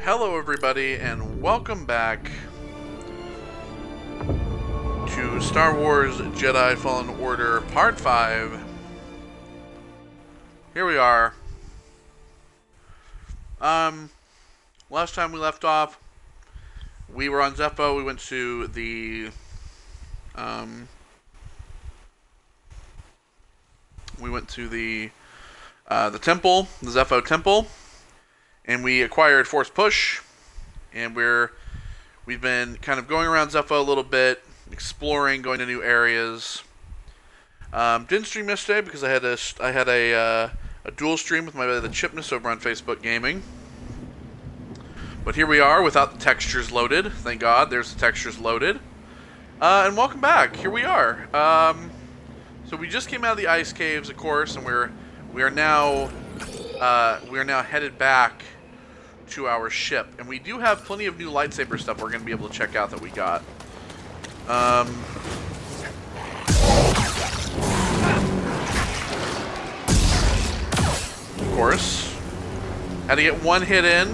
Hello everybody, and welcome back to Star Wars Jedi Fallen Order Part 5. Here we are. Last time we left off, we were on Zeffo. We went to the temple, the Zeffo temple, and we acquired Force Push, and we've been kind of going around Zeffo a little bit, exploring, going to new areas. Didn't stream yesterday because I had a dual stream with my buddy the Chipness over on Facebook Gaming. But here we are without the textures loaded. Thank God, there's the textures loaded. And welcome back. Here we are. So we just came out of the ice caves, of course, and we are now headed back to our ship, and we do have plenty of new lightsaber stuff we're going to be able to check out that we got. Of course, had to get one hit in.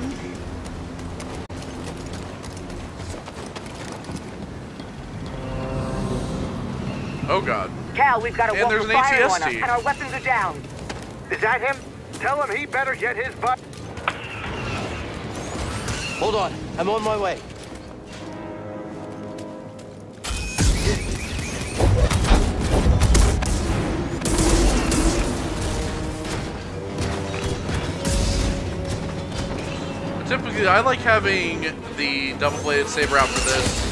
Oh God! Cal, we've got a wall of fire on us, ATST. and our weapons are down. Is that him? Tell him he better get his butt. Hold on, I'm on my way. Typically, I like having the double-bladed saber out for this.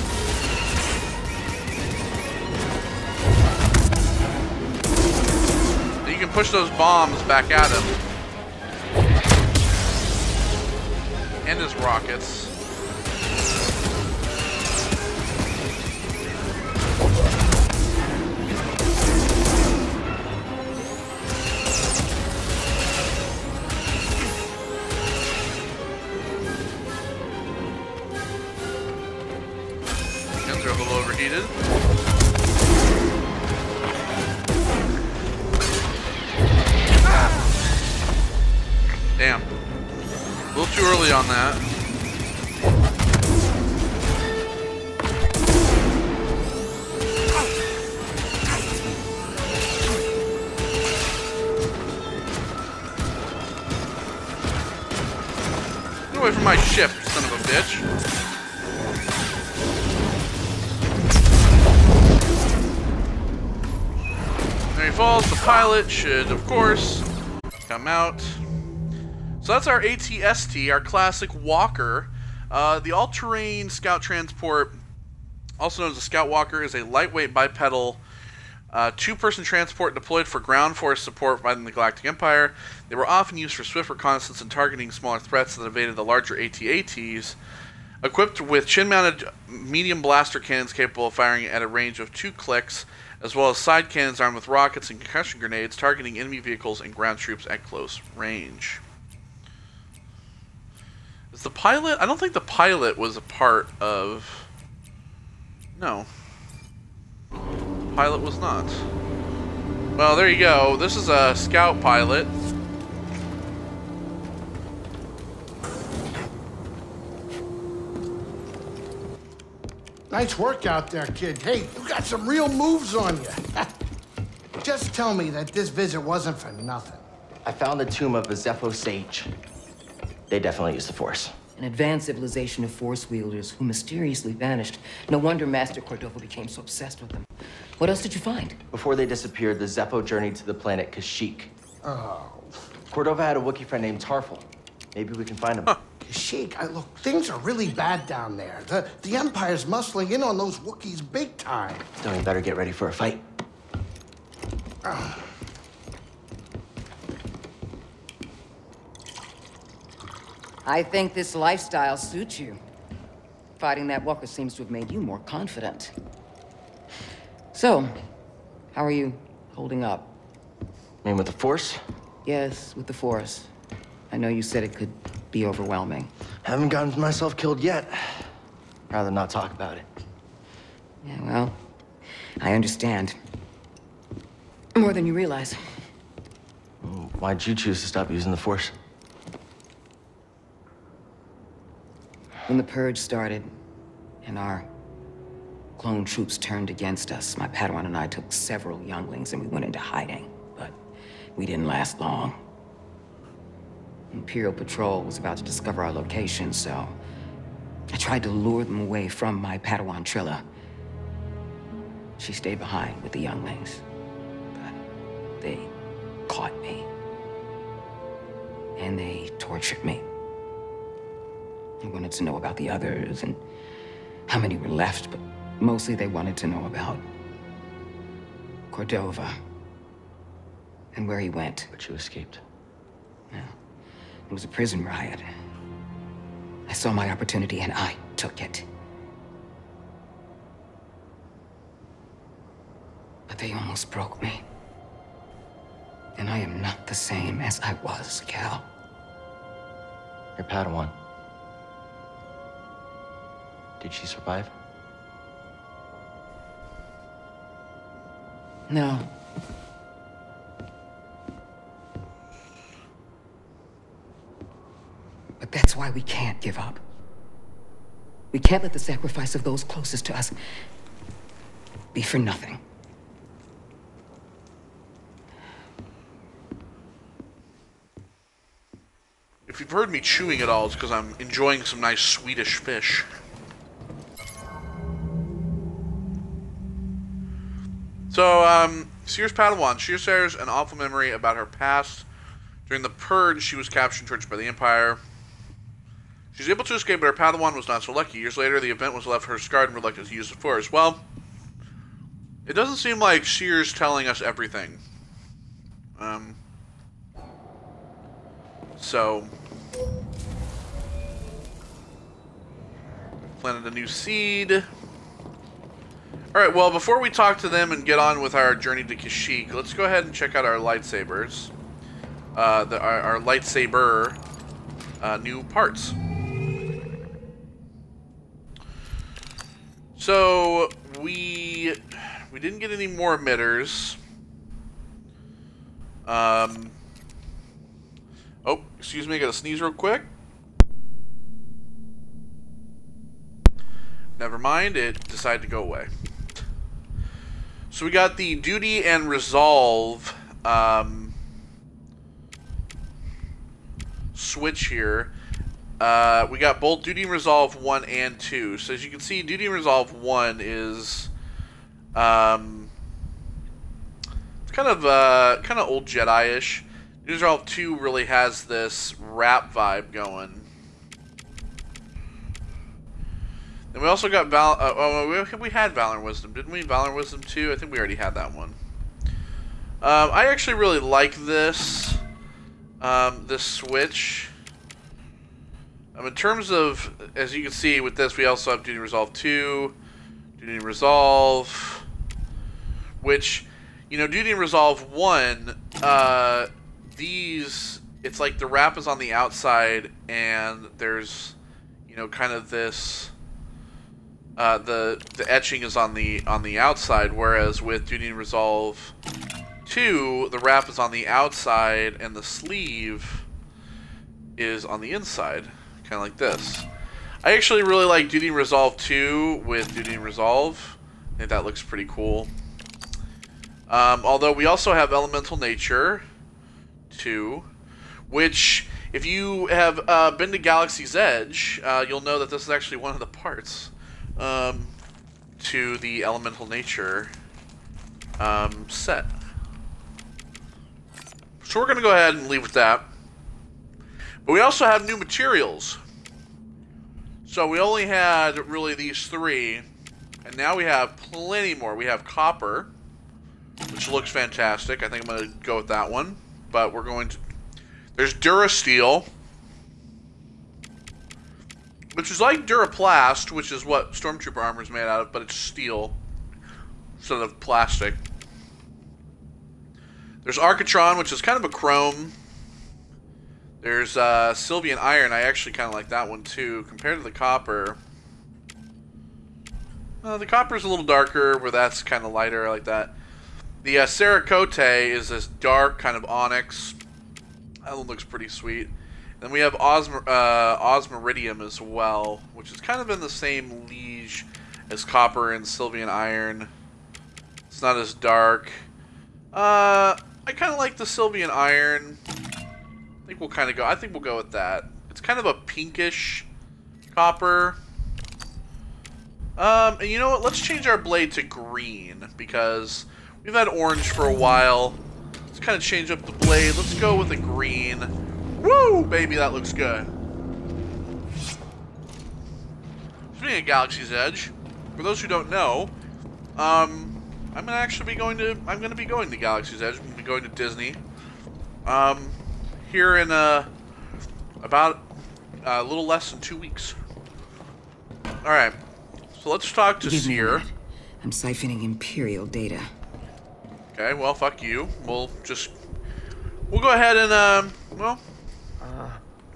You can push those bombs back at him. And his rockets. Guns are a little overheated. Damn. A little too early on that. Get away from my ship, son of a bitch. There he falls. The pilot should, of course, come out. So that's our ATST, our classic walker. The all-terrain scout transport, also known as a scout walker, is a lightweight bipedal two-person transport deployed for ground force support by the Galactic Empire. They were often used for swift reconnaissance and targeting smaller threats that evaded the larger AT-ATs. Equipped with chin-mounted medium blaster cannons capable of firing at a range of 2 clicks, as well as side cannons armed with rockets and concussion grenades, targeting enemy vehicles and ground troops at close range. Is the pilot? I don't think the pilot was a part of... No. Pilot was not. Well, there you go. This is a scout pilot. Nice work out there, kid. Hey, you got some real moves on you. Just tell me that this visit wasn't for nothing. I found the tomb of a Zeffo sage. They definitely used the Force. An advanced civilization of Force wielders who mysteriously vanished. No wonder Master Cordova became so obsessed with them. What else did you find? Before they disappeared, the Zeffo journeyed to the planet Kashyyyk. Oh. Cordova had a Wookiee friend named Tarful. Maybe we can find him. Kashyyyk, look, things are really bad down there. The Empire's muscling in on those Wookiees big time. Then we better get ready for a fight. I think this lifestyle suits you. Fighting that walker seems to have made you more confident. So, how are you holding up? I mean, with the Force? Yes, with the Force. I know you said it could be overwhelming. Haven't gotten myself killed yet. Rather not talk about it. Yeah, well, I understand. More than you realize. Why'd you choose to stop using the Force? When the purge started, and our clone troops turned against us, my Padawan and I took several younglings and we went into hiding. But we didn't last long. Imperial Patrol was about to discover our location, so I tried to lure them away from my Padawan Trilla. She stayed behind with the younglings, but they caught me. And they tortured me. They wanted to know about the others and how many were left, but mostly they wanted to know about Cordova and where he went. But you escaped. Yeah. It was a prison riot. I saw my opportunity and I took it. But they almost broke me. And I am not the same as I was, Cal. Your Padawan. Did she survive? No. But that's why we can't give up. We can't let the sacrifice of those closest to us be for nothing. If you've heard me chewing at all, it's because I'm enjoying some nice Swedish fish. So, Cere's Padawan. Cere shares an awful memory about her past. During the Purge, she was captured and tortured by the Empire. She was able to escape, but her Padawan was not so lucky. Years later, the event was left her scarred and reluctant to use the Force. Well, it doesn't seem like Cere's telling us everything. So, planted a new seed. Alright, well, before we talk to them and get on with our journey to Kashyyyk, let's go ahead and check out our lightsabers. Our lightsaber new parts. So, we didn't get any more emitters. Oh, excuse me, I gotta sneeze real quick. Never mind, it decided to go away. So we got the Duty and Resolve switch here. We got both Duty and Resolve 1 and 2. So as you can see, Duty and Resolve 1 is it's kind of old Jedi-ish. Duty and Resolve 2 really has this rap vibe going. And we also got we had Valor and Wisdom, didn't we? Valor and Wisdom 2? I think we already had that one. I actually really like this this switch. In terms of, as you can see with this, we also have Duty and Resolve 2, Duty and Resolve, which, you know, Duty and Resolve 1, these, it's like the wrap is on the outside, and there's, you know, kind of this, the etching is on the outside, whereas with Duty and Resolve 2, the wrap is on the outside, and the sleeve is on the inside, kind of like this. I actually really like Duty and Resolve 2 with Duty and Resolve. I think that looks pretty cool. Although we also have Elemental Nature 2, which, if you have been to Galaxy's Edge, you'll know that this is actually one of the parts to the Elemental Nature set. So we're going to go ahead and leave with that. But we also have new materials. So we only had really these three, and now we have plenty more. We have copper, which looks fantastic. I think I'm going to go with that one. But we're going to... There's Durasteel, which is like Duraplast, which is what Stormtrooper armor is made out of, but it's steel instead of plastic. There's Arcatron, which is kind of a chrome. There's Sylvian Iron. I actually kind of like that one too, compared to the copper. The copper's a little darker, where that's kind of lighter. I like that. The Cerakote is this dark kind of onyx. That one looks pretty sweet. Then we have Osmiridium as well, which is kind of in the same liege as copper and Sylvian iron. It's not as dark. I kind of like the Sylvian iron. I think we'll go with that. It's kind of a pinkish copper. And you know what? Let's change our blade to green because we've had orange for a while. Let's kind of change up the blade. Let's go with a green. Woo, baby, that looks good. Speaking of Galaxy's Edge, for those who don't know, I'm gonna be going to Galaxy's Edge. I'm gonna be going to Disney. Here in about a little less than 2 weeks. All right, so let's talk to Seer. I'm siphoning Imperial data. Okay, well, fuck you. We'll go ahead and well,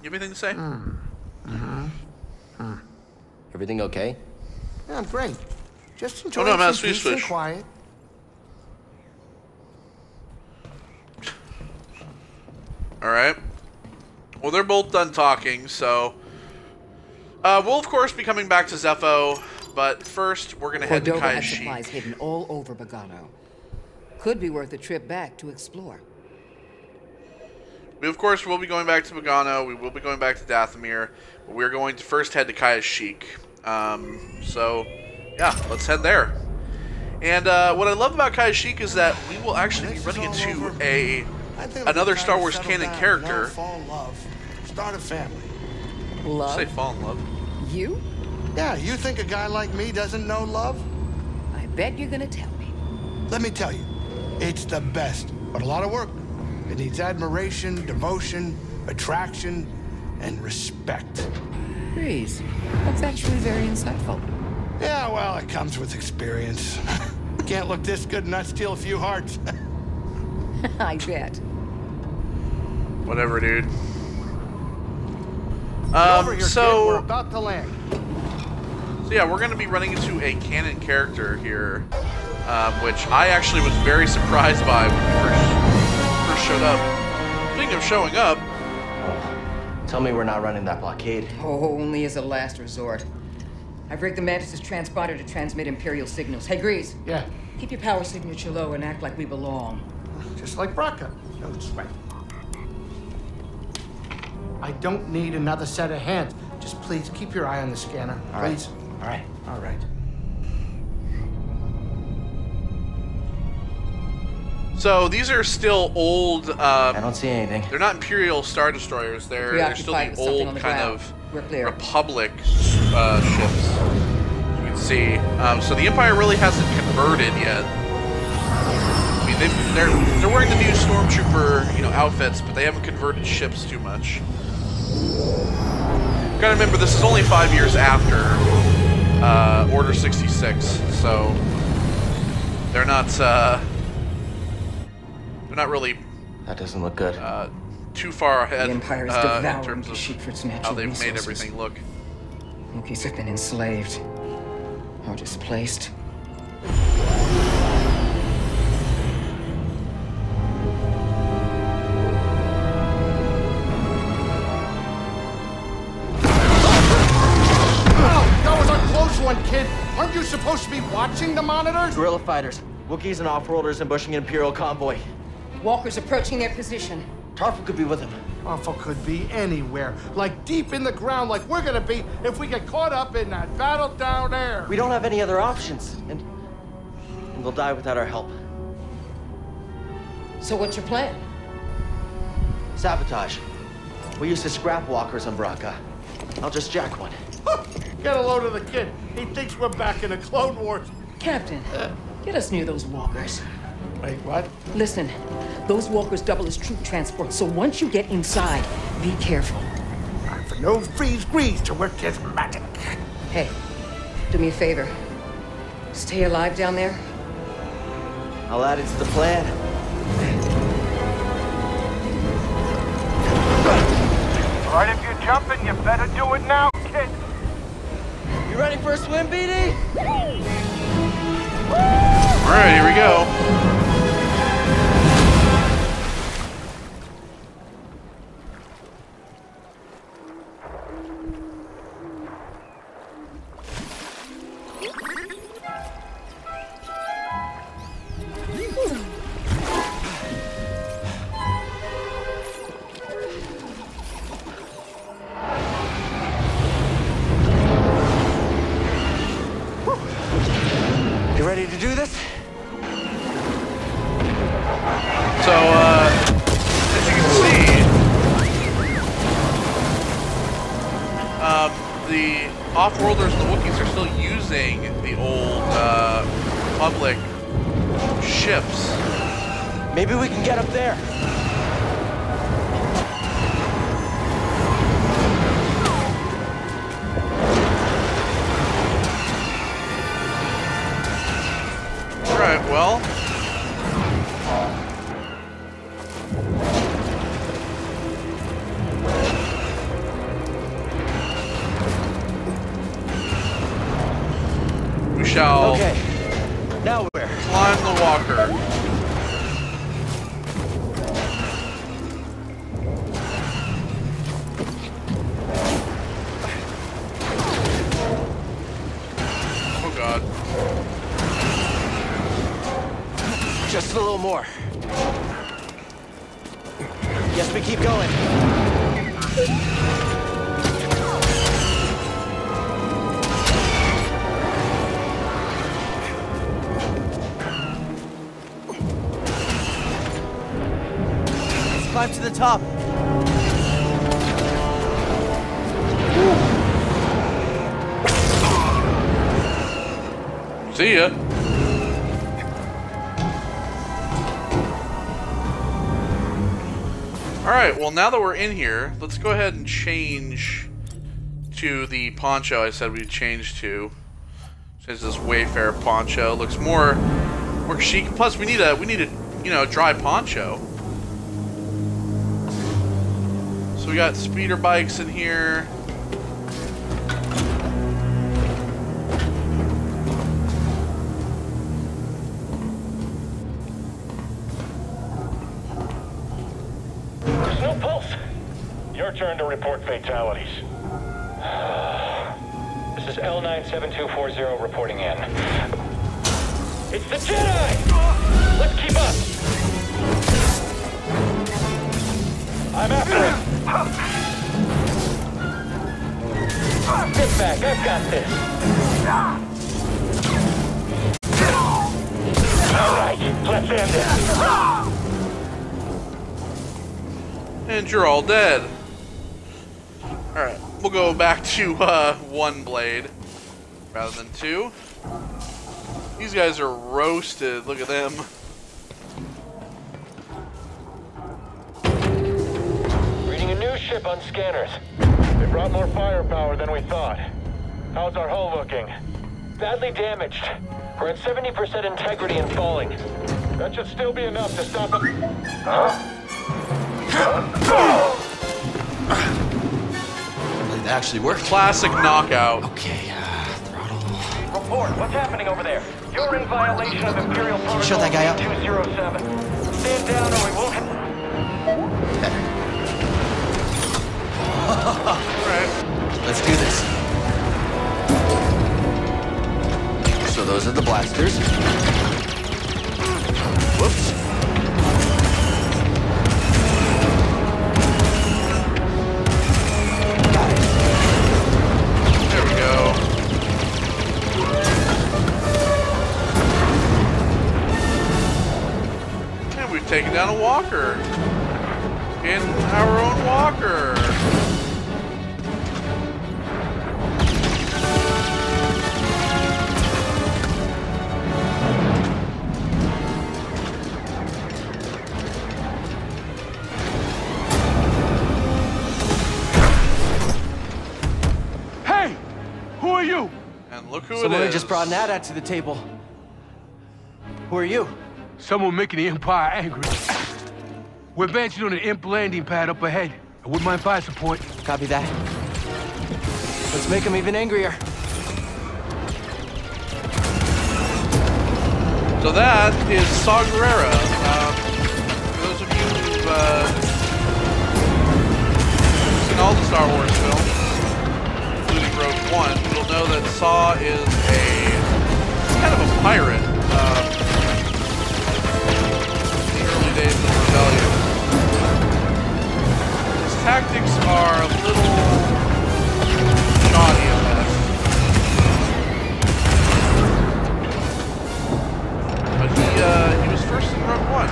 you have anything to say? Everything okay? Yeah, I'm great. Just enjoying some peace and quiet. Alright. Well, they're both done talking, so... we'll, of course, be coming back to Zepho, but first, we're gonna head to Cordova had Kashyyyk. supplies hidden all over Bogano. Could be worth a trip back to explore. We, of course, will be going back to Bogano, we will be going back to Dathomir, but we're going to first head to Kashyyyk. So, yeah, let's head there. And what I love about Kashyyyk is that we will actually be running into another Star Wars canon character. Fall in love. Start a family. Love? Say fall in love. You? Yeah, you think a guy like me doesn't know love? I bet you're gonna tell me. Let me tell you, it's the best, but a lot of work. It needs admiration, devotion, attraction, and respect. Breeze, that's actually very insightful. Yeah, well, it comes with experience. Can't look this good and not steal a few hearts. I bet. Whatever, dude. Over here, kid. We're So about to land. yeah, we're going to be running into a canon character here, which I actually was very surprised by when we first showed up. Speaking of showing up, Tell me we're not running that blockade. Oh, only as a last resort. I've rigged the Mantis' transponder to transmit Imperial signals. Hey, Grease. Yeah, Keep your power signature low and act like we belong. just like Braca. No sweat. I don't need another set of hands. Just please keep your eye on the scanner, please. All right. All right. so these are still old. I don't see anything. They're not Imperial Star Destroyers. They're still Preoccupied the with something on old the kind ground. of We're clear. Republic ships. You can see. So the Empire really hasn't converted yet. I mean, they're wearing the new Stormtrooper outfits, but they haven't converted ships too much. Gotta remember, this is only 5 years after Order 66, so they're not really That doesn't look good. too far ahead The Empire is in devouring terms of Kashyyyk for its how natural they've made resources. everything look. Wookiees have been enslaved or displaced. That was a close one, kid. Aren't you supposed to be watching the monitors? Guerrilla fighters, Wookiees and off-worlders ambushing an Imperial convoy. Walkers approaching their position. Tarful could be with them. Awful could be anywhere, like deep in the ground, like we're gonna be if we get caught up in that battle down there. We don't have any other options, and they'll die without our help. So what's your plan? Sabotage. We used to scrap walkers on Braca. I'll just jack one. Get a load of the kid. He thinks we're back in the Clone Wars. Captain, get us near those walkers. Wait, what? Listen, those walkers double as troop transport, so once you get inside, be careful. Time for no freeze grease to work his magic. Hey, do me a favor. Stay alive down there. I'll add it to the plan. All right, if you're jumping, you better do it now, kid. You ready for a swim, BD? All right, here we go. Off-worlders and the Wookiees are still using the old Republic ships. Maybe we can get up there. Alright, well. We shall now where? climb the walker. Oh god. Just a little more. Yes, we keep going. Climb to the top. See ya. Alright, well now that we're in here, let's go ahead and change to the poncho I said we'd change to. Change this Wayfarer poncho. Looks more chic. Plus we need a dry poncho. So we got speeder bikes in here. There's no pulse. Your turn to report fatalities. This is L97240 reporting in. It's the Jedi! Let's keep up! I'm after him! Get back, I've got this! Alright, let's end it! And you're all dead. Alright, we'll go back to one blade rather than two. These guys are roasted, look at them. New ship on scanners. They brought more firepower than we thought. How's our hull looking? Badly damaged. We're at 70% integrity and falling. That should still be enough to stop them. Huh? It actually worked. Classic knockout. Okay, throttle. Report, what's happening over there? You're in violation of Imperial Protocol Shut that guy up. 207. Stand down or we won't have... Alright. Let's do this. So those are the blasters. Whoops. Got it. There we go. And we've taken down a walker. In our own walker. Hey! Who are you? And look who Someone it is. just brought an AT-AT to the table. Who are you? Someone making the Empire angry. We're advancing on an imp landing pad up ahead. I wouldn't mind fire support. Copy that. Let's make them even angrier. So that is Saw Gerrera. For those of you who've seen all the Star Wars films, including Rogue One, you'll know that Saw is kind of a pirate. In the early days of the Rebellion. His tactics are a little shoddy at best. But he was first in Rogue One,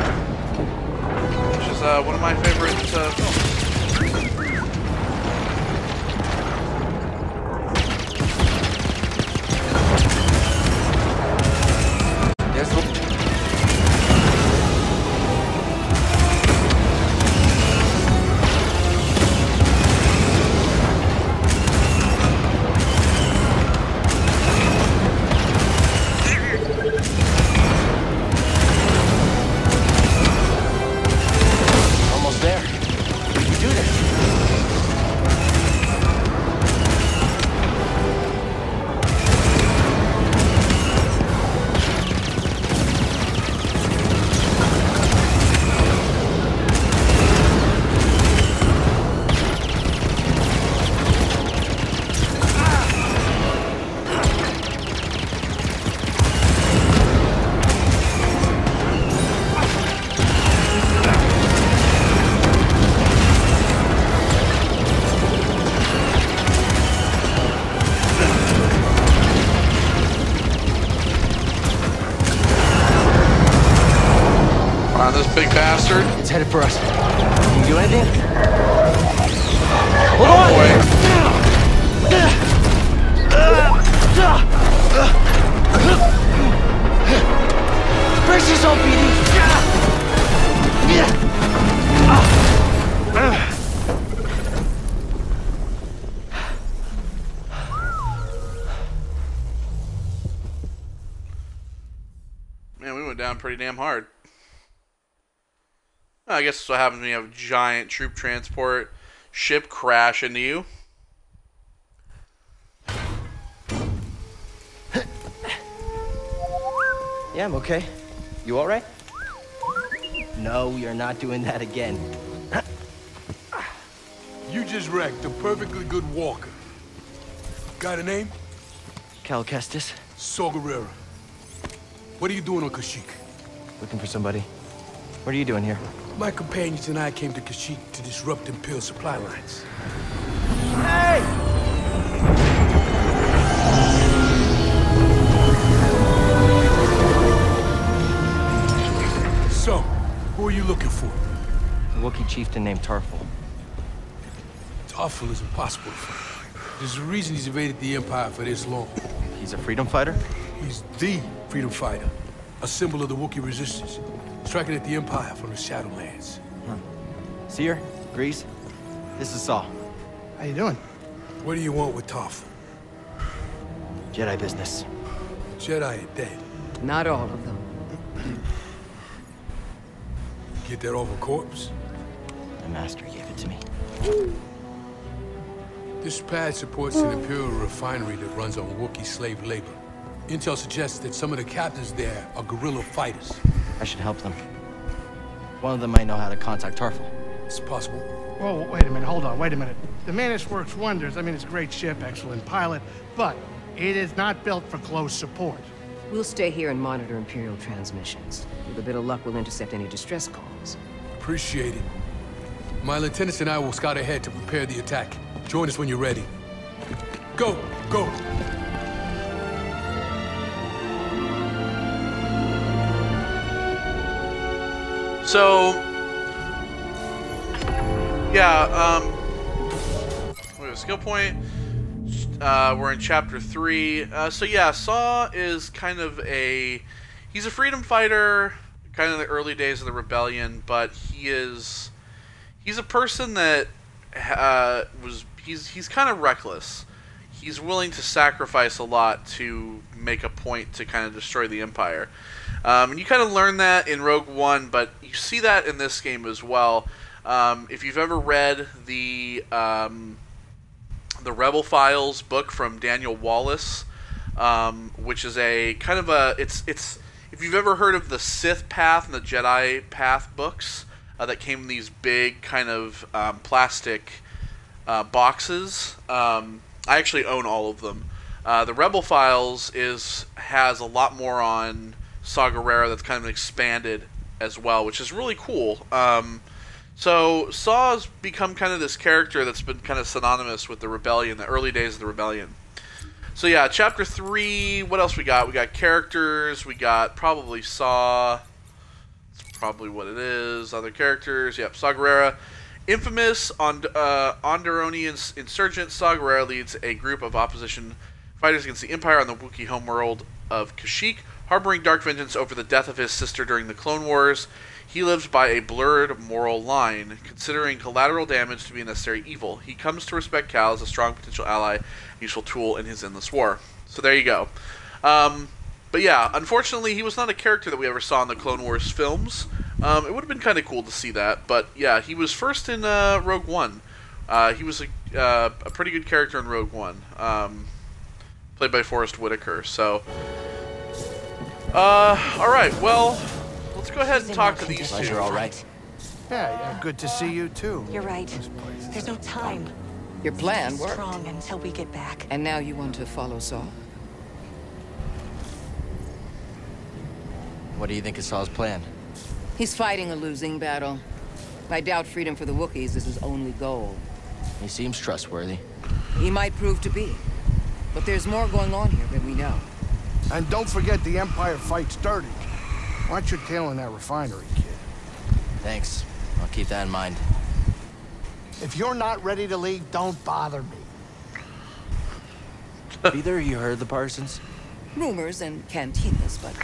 which is one of my favorite films. bastard. It's headed for us. Can you do anything? Hold on! Brace yourself, BD. Man, we went down pretty damn hard. Well, I guess that's what happens when you have a giant troop transport ship crash into you. Yeah, I'm okay. You all right? No, you're not doing that again. You just wrecked a perfectly good walker. Got a name? Cal Kestis, Saw Gerrera. What are you doing on Kashyyyk? looking for somebody. What are you doing here? My companions and I came to Kashyyyk to disrupt Imperial supply lines. Hey! So, who are you looking for? A Wookiee chieftain named Tarful. Tarful is impossible to find. There's a reason he's evaded the Empire for this long. He's a freedom fighter? He's the freedom fighter, a symbol of the Wookiee resistance, striking at the Empire from the Shadowlands. Seer, Grease, this is Saw. How you doing? What do you want with Tarful? Jedi business. Jedi are dead. Not all of them. Get that off a corpse? The master gave it to me. This pad supports an Imperial refinery that runs on Wookiee slave labor. Intel suggests that some of the captains there are guerrilla fighters. I should help them. One of them might know how to contact Tarful. It's possible. Whoa, wait a minute, hold on, wait a minute. The Mantis works wonders. I mean, it's a great ship, excellent pilot, but it is not built for close support. We'll stay here and monitor Imperial transmissions. With a bit of luck, we'll intercept any distress calls. Appreciate it. My lieutenants and I will scout ahead to prepare the attack. Join us when you're ready. Go, go. So, yeah, we have a skill point. We're in chapter 3. So yeah, Saw is kind of he's a freedom fighter, kind of the early days of the rebellion, but he's a person that he's kind of reckless. He's willing to sacrifice a lot to make a point to kind of destroy the Empire. And you kind of learn that in Rogue One, but you see that in this game as well. If you've ever read the Rebel Files book from Daniel Wallace, which is a kind of a it's if you've ever heard of the Sith Path and the Jedi Path books that came in these big kind of plastic boxes. I actually own all of them. The Rebel Files has a lot more on Saw Gerrera that's kind of expanded as well, which is really cool. So Saw's become kind of this character that's been kind of synonymous with the Rebellion, the early days of the Rebellion. So yeah, Chapter 3, what else we got? We got characters, we got probably Saw, that's probably what it is, other characters, yep, Saw Gerrera. Infamous Onderonian insurgent, Saw Gerrera leads a group of opposition fighters against the Empire on the Wookiee homeworld of Kashyyyk, harboring dark vengeance over the death of his sister during the Clone Wars. He lives by a blurred moral line, considering collateral damage to be a necessary evil. He comes to respect Cal as a strong potential ally, useful tool in his endless war. So there you go. But yeah, unfortunately, he was not a character that we ever saw in the Clone Wars films. It would have been kind of cool to see that, but yeah, he was first in Rogue One. He was a pretty good character in Rogue One, played by Forrest Whitaker. So, all right, well, let's go ahead and talk to these two. You're all right. Yeah, good to see you too. You're right. There's no time. Your plan Stay worked. strong until we get back. And now you want to follow Saw? What do you think is Saw's plan? He's fighting a losing battle. I doubt freedom for the Wookiees is his only goal. He seems trustworthy. He might prove to be. But there's more going on here than we know. And don't forget the Empire fights dirty. Watch your tail in that refinery, kid. Thanks. I'll keep that in mind. If you're not ready to leave, don't bother me. Either of you heard the Parsons? Rumors and cantinas, but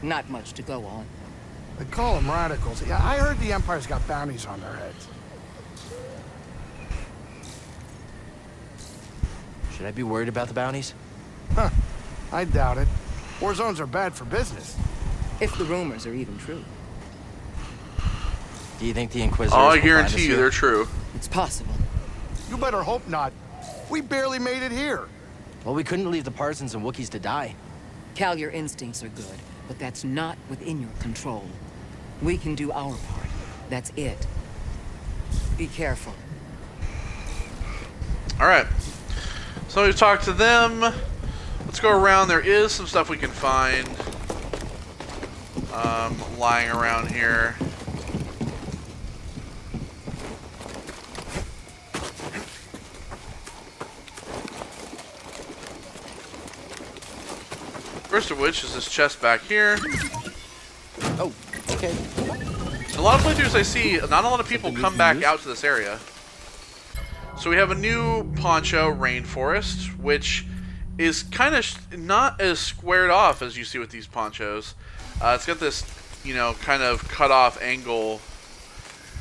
not much to go on. They call them radicals. Yeah, I heard the Empire's got bounties on their heads. Should I be worried about the bounties? Huh. I doubt it. War zones are bad for business. If the rumors are even true. Do you think the Inquisitors Oh, I will find us guarantee you here? they're true. It's possible. You better hope not. We barely made it here. Well, we couldn't leave the Parsons and Wookiees to die. Cal, your instincts are good, but that's not within your control. We can do our part. That's it. Be careful. All right. So we've talked to them. Let's go around. There is some stuff we can find lying around here. First of which is this chest back here. Oh, okay. A lot of playthroughs I see, not a lot of people come back out to this area. So we have a new poncho, Rainforest, which is kind of not as squared off as you see with these ponchos. It's got this, you know, kind of cut off angle.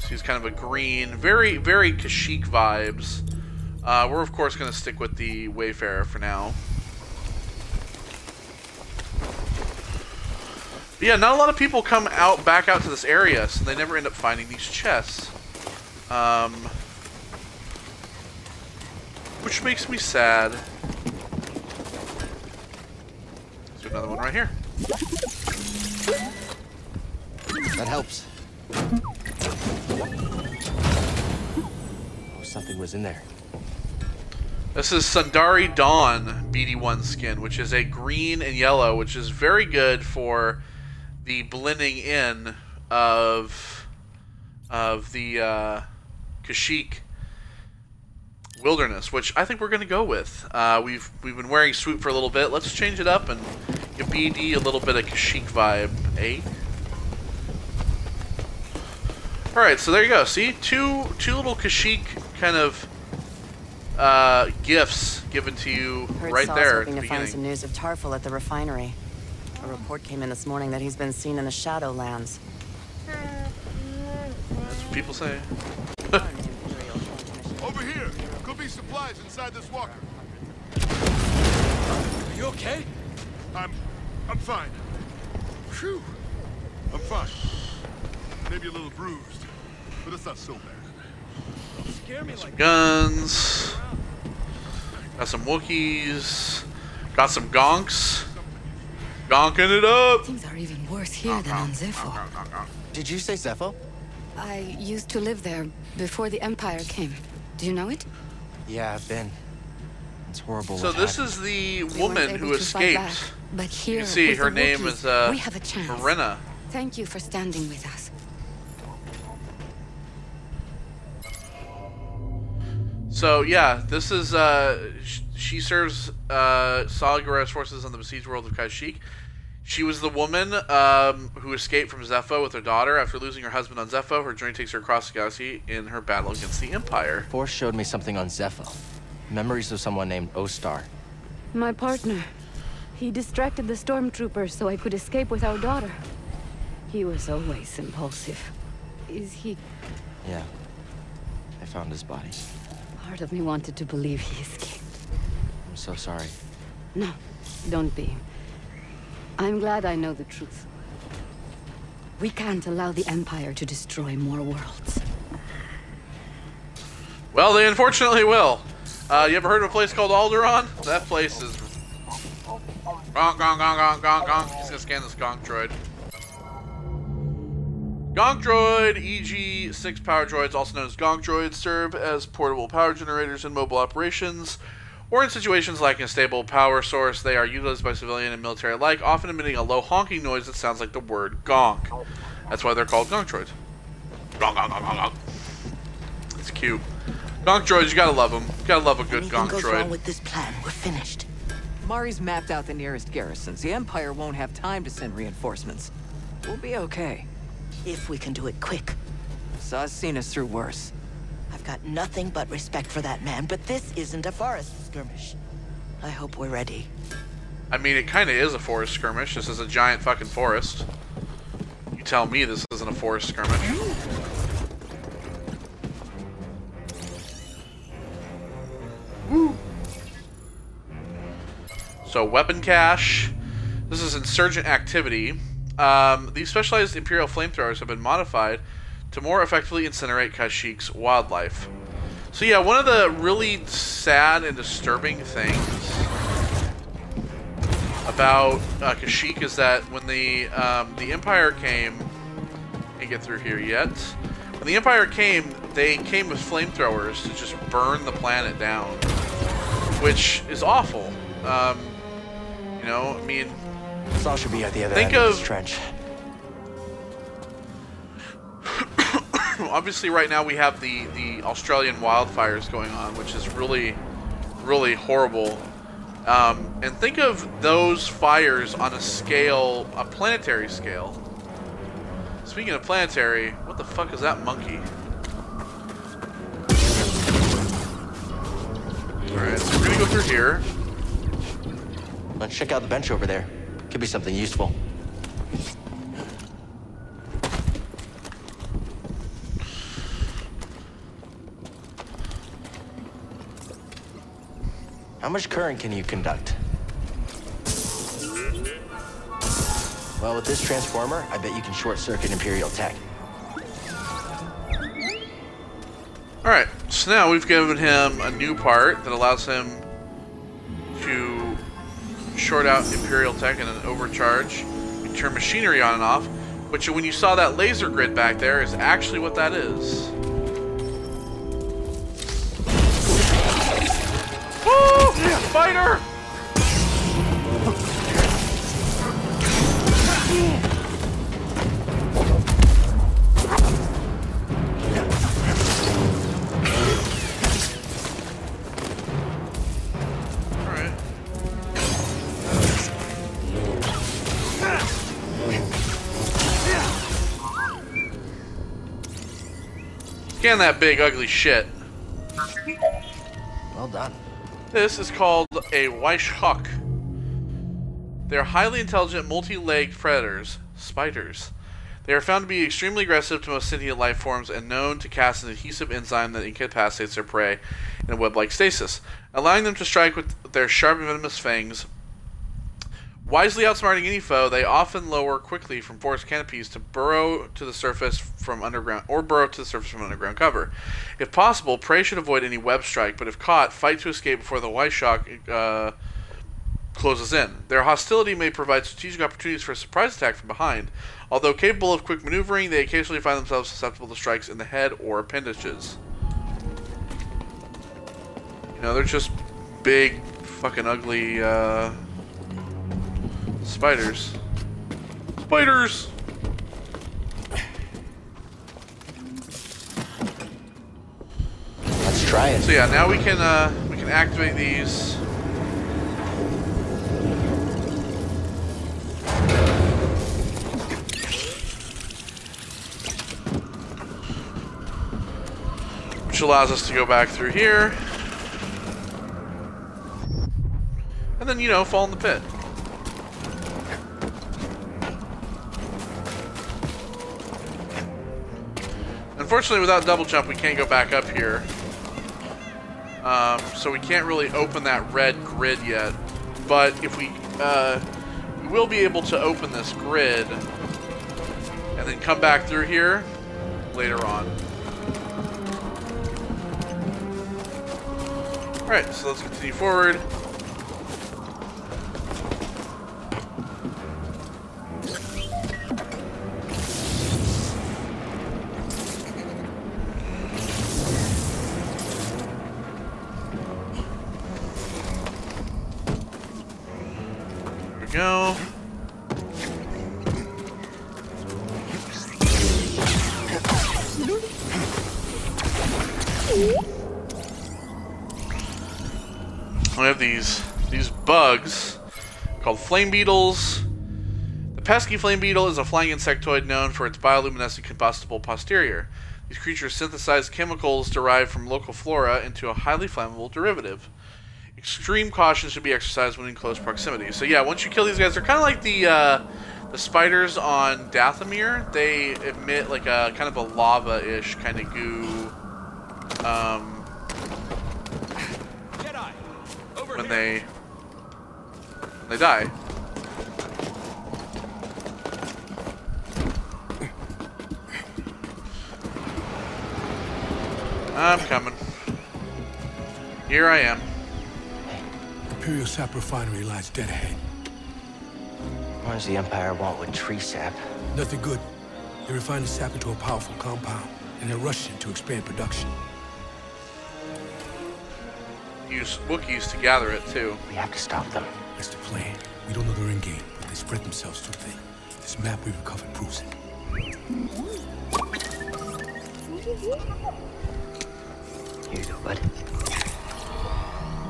So it's kind of a green, very, very Kashyyyk vibes. We're of course going to stick with the Wayfarer for now. But yeah, not a lot of people come back out to this area, so they never end up finding these chests. Which makes me sad. There's another one right here. That helps. Oh, something was in there. This is Sundari Dawn BD1 skin, which is a green and yellow, which is very good for the blending in of the Kashyyyk wilderness, which I think we're going to go with. We've been wearing Swoop for a little bit. Let's change it up and give BD a little bit of Kashyyyk vibe, eh? All right, so there you go. See, two little Kashyyyk kind of gifts given to you right there at the hoping to beginning. find some news of Tarful at the refinery. A report came in this morning that he's been seen in the Shadowlands. That's what people say. Over here! Could be supplies inside this walker. Are you okay? I'm fine. Phew. I'm fine. Maybe a little bruised, but it's not so bad. Don't scare me Some like guns. Got some Wookiees. Got some gonks. Gonking it up. Things are even worse here than on Zepho. Did you say Zepho? I used to live there before the Empire came. Do you know it? Yeah, I've been. It's horrible. So this is the woman who escaped. But here, you can see her name is we have a chance. Marina. Thank you for standing with us. So yeah, this is she serves Salguero's forces on the besieged world of Kashyyyk. She was the woman who escaped from Zepho with her daughter. After losing her husband on Zepho, her journey takes her across the galaxy in her battle against the Empire. Force showed me something on Zepho. Memories of someone named Ostar. My partner. He distracted the stormtroopers so I could escape with our daughter. He was always impulsive. Is he... Yeah. I found his body. Part of me wanted to believe he escaped. I'm so sorry. No, don't be. I'm glad I know the truth. We can't allow the Empire to destroy more worlds. Well, they unfortunately will. You ever heard of a place called Alderaan? That place is... Gonk, gonk, gonk, gonk, gonk, gonk. He's gonna scan this gonk droid. Gonk droid, e.g. 6 power droids, also known as gonk droids, serve as portable power generators in mobile operations, or in situations like a stable power source. They are utilized by civilian and military alike, often emitting a low honking noise that sounds like the word gonk. That's why they're called gonk droids. Gonk, gonk, gonk, gonk, gonk. It's cute. Gonk droids, you gotta love them. You gotta love a good gonk goes droid. wrong with this plan, we're finished. Mari's mapped out the nearest garrisons. The Empire won't have time to send reinforcements. We'll be okay. If we can do it quick. Saw's seen us through worse. I've got nothing but respect for that man, but this isn't a forest skirmish. I hope we're ready. I mean, it kind of is a forest skirmish. This is a giant fucking forest. You tell me this isn't a forest skirmish. Woo. So, weapon cache. This is insurgent activity. These specialized Imperial flamethrowers have been modified to more effectively incinerate Kashyyyk's wildlife. So yeah, one of the really sad and disturbing things about Kashyyyk is that when the Empire came, can't get through here yet. When the Empire came, they came with flamethrowers to just burn the planet down, which is awful. You know, I mean, Saw should be at the other end of this trench. Obviously, right now we have the Australian wildfires going on, which is really, really horrible. And think of those fires on a scale, a planetary scale. Speaking of planetary, what the fuck is that monkey? Alright, so we're gonna go through here. Let's check out the bench over there. Could be something useful. How much current can you conduct? Well, with this transformer, I bet you can short-circuit Imperial tech. Alright, so now we've given him a new part that allows him to short out Imperial tech and an overcharge. You turn machinery on and off, which when you saw that laser grid back there is actually what that is. Woo! Spider! Scan that big ugly shit. Well done. This is called a Kashyyyk. They are highly intelligent, multi-legged predators, spiders. They are found to be extremely aggressive to most sentient life forms and known to cast an adhesive enzyme that incapacitates their prey in a web-like stasis, allowing them to strike with their sharp and venomous fangs. Wisely outsmarting any foe, they often lower quickly from forest canopies to burrow to the surface from underground cover. If possible, prey should avoid any web strike, but if caught, fight to escape before the Kashyyyk closes in. Their hostility may provide strategic opportunities for a surprise attack from behind. Although capable of quick maneuvering, they occasionally find themselves susceptible to strikes in the head or appendages. You know, they're just big, fucking ugly, spiders. Spiders! Let's try it. So yeah, now we can activate these. Which allows us to go back through here. And then, you know, fall in the pit. Unfortunately, without double jump, we can't go back up here. So we can't really open that red grid yet. But if we will be able to open this grid and then come back through here later on. Alright, so let's continue forward. Go. We have these bugs called flame beetles. The pesky flame beetle is a flying insectoid known for its bioluminescent combustible posterior. These creatures synthesize chemicals derived from local flora into a highly flammable derivative. Extreme caution should be exercised when in close proximity. So yeah, once you kill these guys, they're kind of like the spiders on Dathomir. They emit like a kind of a lava-ish kind of goo Jedi, over when they die. I'm coming. Here I am. Imperial Sap Refinery lies dead ahead. What does the Empire want with tree sap? Nothing good. They refine the sap into a powerful compound, and they're rushing to expand production. Use Wookiees to gather it, too. We have to stop them. That's the plan. We don't know their endgame, but they spread themselves too thin. This map we recovered proves it. Here you go, bud.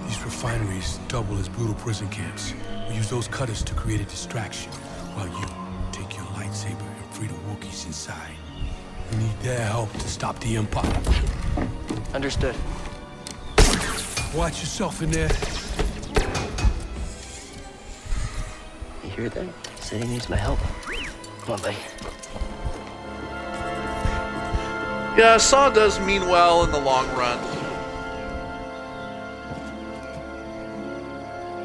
These refineries double as brutal prison camps. We use those cutters to create a distraction, while you take your lightsaber and free the Wookiees inside. We need their help to stop the Empire. Understood. Watch yourself in there. You hear that? Said he needs my help. Come on, buddy. Yeah, Saw does mean well in the long run.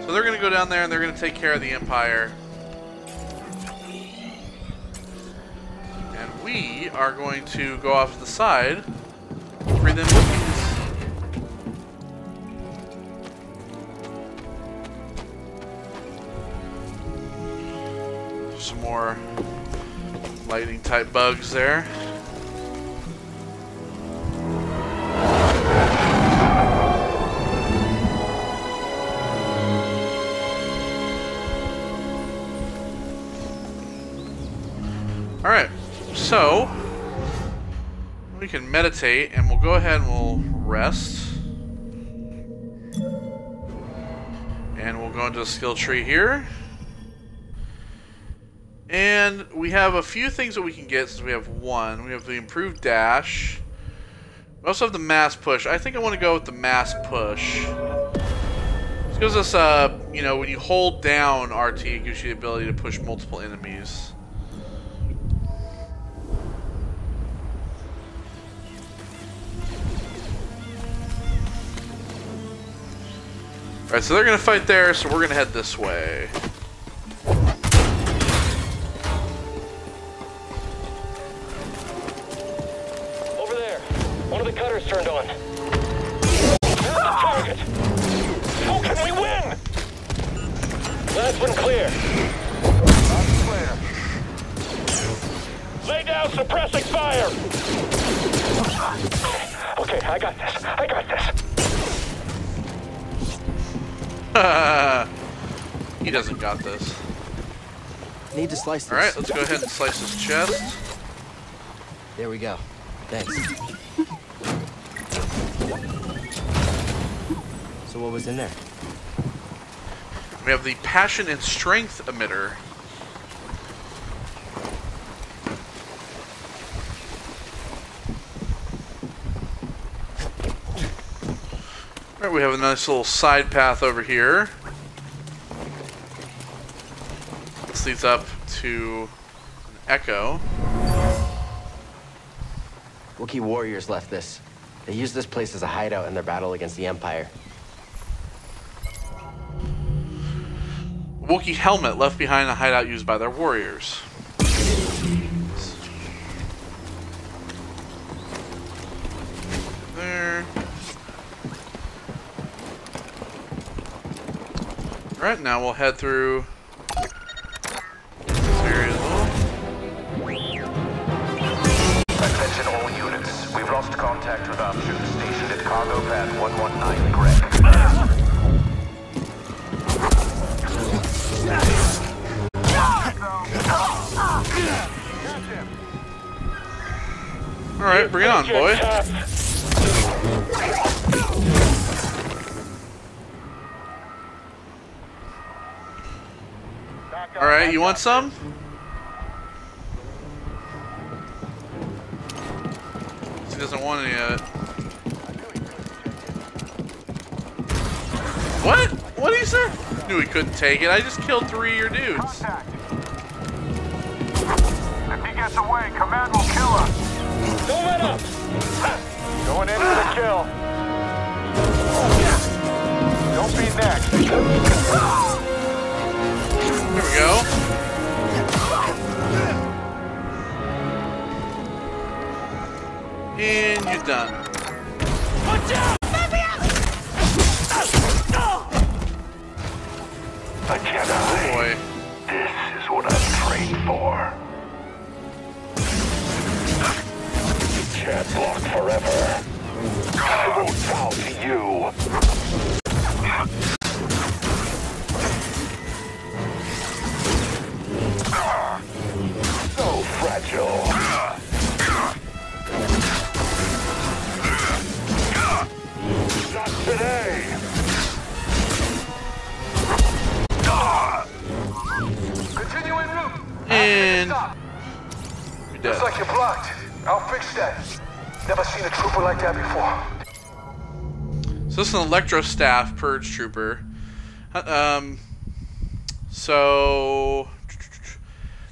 So they're going to go down there and they're going to take care of the Empire. And we are going to go off to the side, free them Wookiees. Some more lightning type bugs there. Alright, so we can meditate and we'll go ahead and we'll rest. And we'll go into the skill tree here. And we have a few things that we can get since we have one. We have the improved dash. We also have the mass push. I think I want to go with the mass push. This gives us, you know, when you hold down RT, it gives you the ability to push multiple enemies. Alright, so they're going to fight there, so we're going to head this way. Over there. One of the cutters turned on. There's the target. How can we win? Last one clear. Lay down suppressing fire. Okay, I got this. I got this. He doesn't got this. Need to slice this. Alright, let's go ahead and slice his chest. There we go. Thanks. So what was in there? We have the Passion and Strength emitter. Alright, we have a nice little side path over here. This leads up to an echo. Wookiee warriors left this. They used this place as a hideout in their battle against the Empire. Wookiee helmet left behind a hideout used by their warriors. There. Alright, now we'll head through this area as well. Attention all units. We've lost contact with our troops stationed at Cargo Pad 119 Greg. Alright, bring it on, boy. Alright, you want some? he doesn't want any of it. What? What did he say? Knew he couldn't take it. I just killed 3 of your dudes. If he gets away, Command will kill us. Don't let up! Going in for the kill. Don't be next. There we go. And you're done. Watch out! A Jedi. Oh boy. This is what I'm trained for. You can't block forever. I won't bow to you. So fragile. Not today. Continue en route. And you're dead. Looks like you're blocked. I'll fix that. Never seen a trooper like that before. So this is an Electro Staff Purge Trooper. So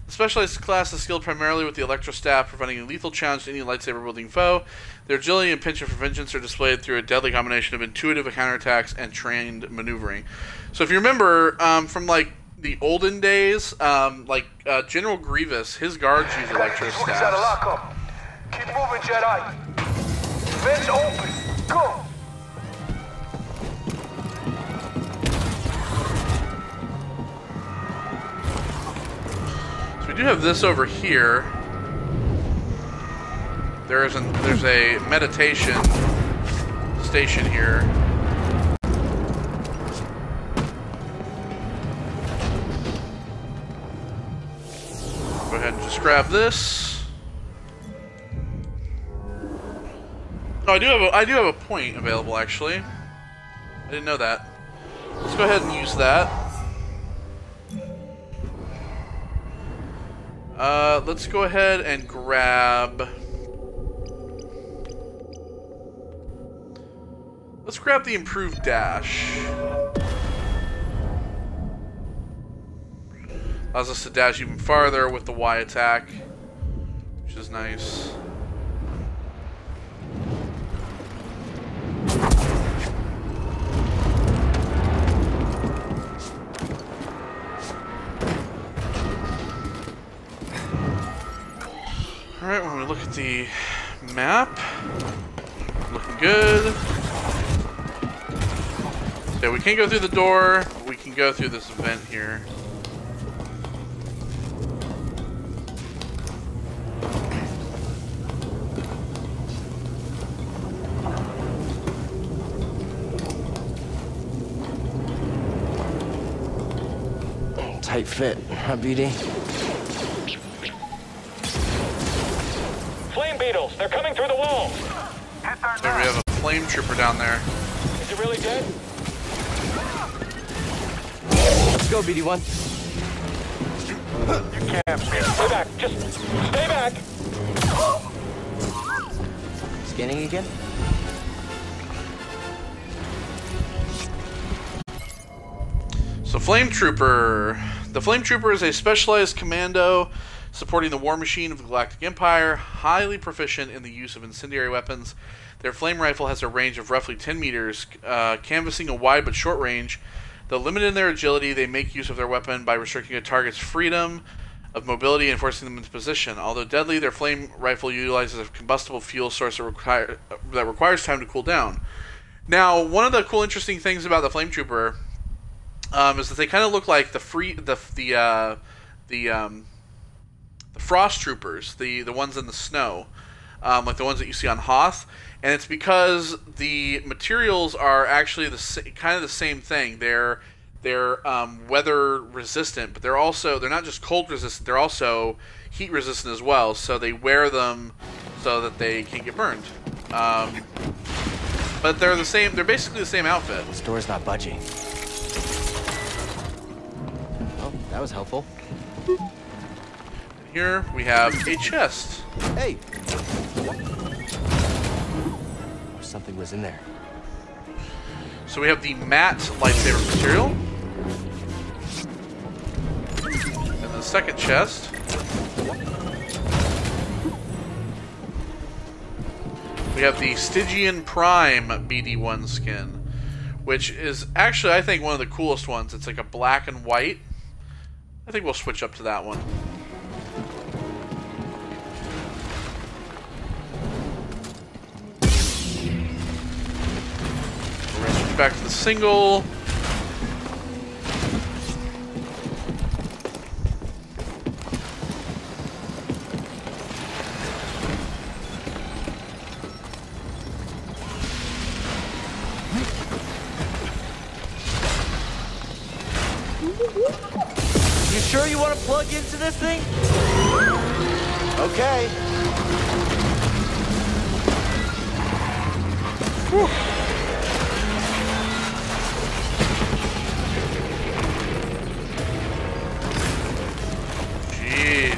the specialized class is skilled primarily with the Electro Staff, providing a lethal challenge to any lightsaber wielding foe. Their agility and penchant for vengeance are displayed through a deadly combination of intuitive counterattacks and trained maneuvering. So if you remember from like the olden days, General Grievous, his guards use Electro Staffs. Keep moving, Jedi. Vents open. Go. So we do have this over here. There's a meditation station here. Go ahead and just grab this. Oh, I do have a point available actually. I didn't know that. Let's go ahead and use that. Let's go ahead and grab. Let's grab the improved dash. Allows us to dash even farther with the Y attack, which is nice. Alright, when we look at the map, looking good. So we can't go through the door, but we can go through this vent here. Tight fit, huh, BD? Flame beetles, they're coming through the walls. There we have a flame trooper down there. Is it really dead? Let's go, BD1. You can't. Stay back. Just stay back. Scanning again? So Flame Trooper. The Flame Trooper is a specialized commando supporting the war machine of the Galactic Empire, highly proficient in the use of incendiary weapons. Their flame rifle has a range of roughly 10 meters, canvassing a wide but short range. Though limited in their agility, they make use of their weapon by restricting a target's freedom of mobility and forcing them into position. Although deadly, their flame rifle utilizes a combustible fuel source that requires time to cool down. Now, one of the cool, interesting things about the Flame Trooper is that they kind of look like the Frost Troopers, the ones in the snow, like the ones that you see on Hoth. And it's because the materials are actually kind of the same thing. They're weather resistant, but they're not just cold resistant. They're also heat resistant as well. So they wear them so that they can't get burned. But they're the same. They're basically the same outfit. This door's not budging. Oh, that was helpful. Here we have a chest. Hey. something was in there. So we have the matte lightsaber material. And the second chest. We have the Stygian Prime BD1 skin, which is actually, I think, one of the coolest ones. It's like a black and white. I think we'll switch up to that one. We're going to switch back to the single. You sure you want to plug into this thing? Okay. Whew. Jeez.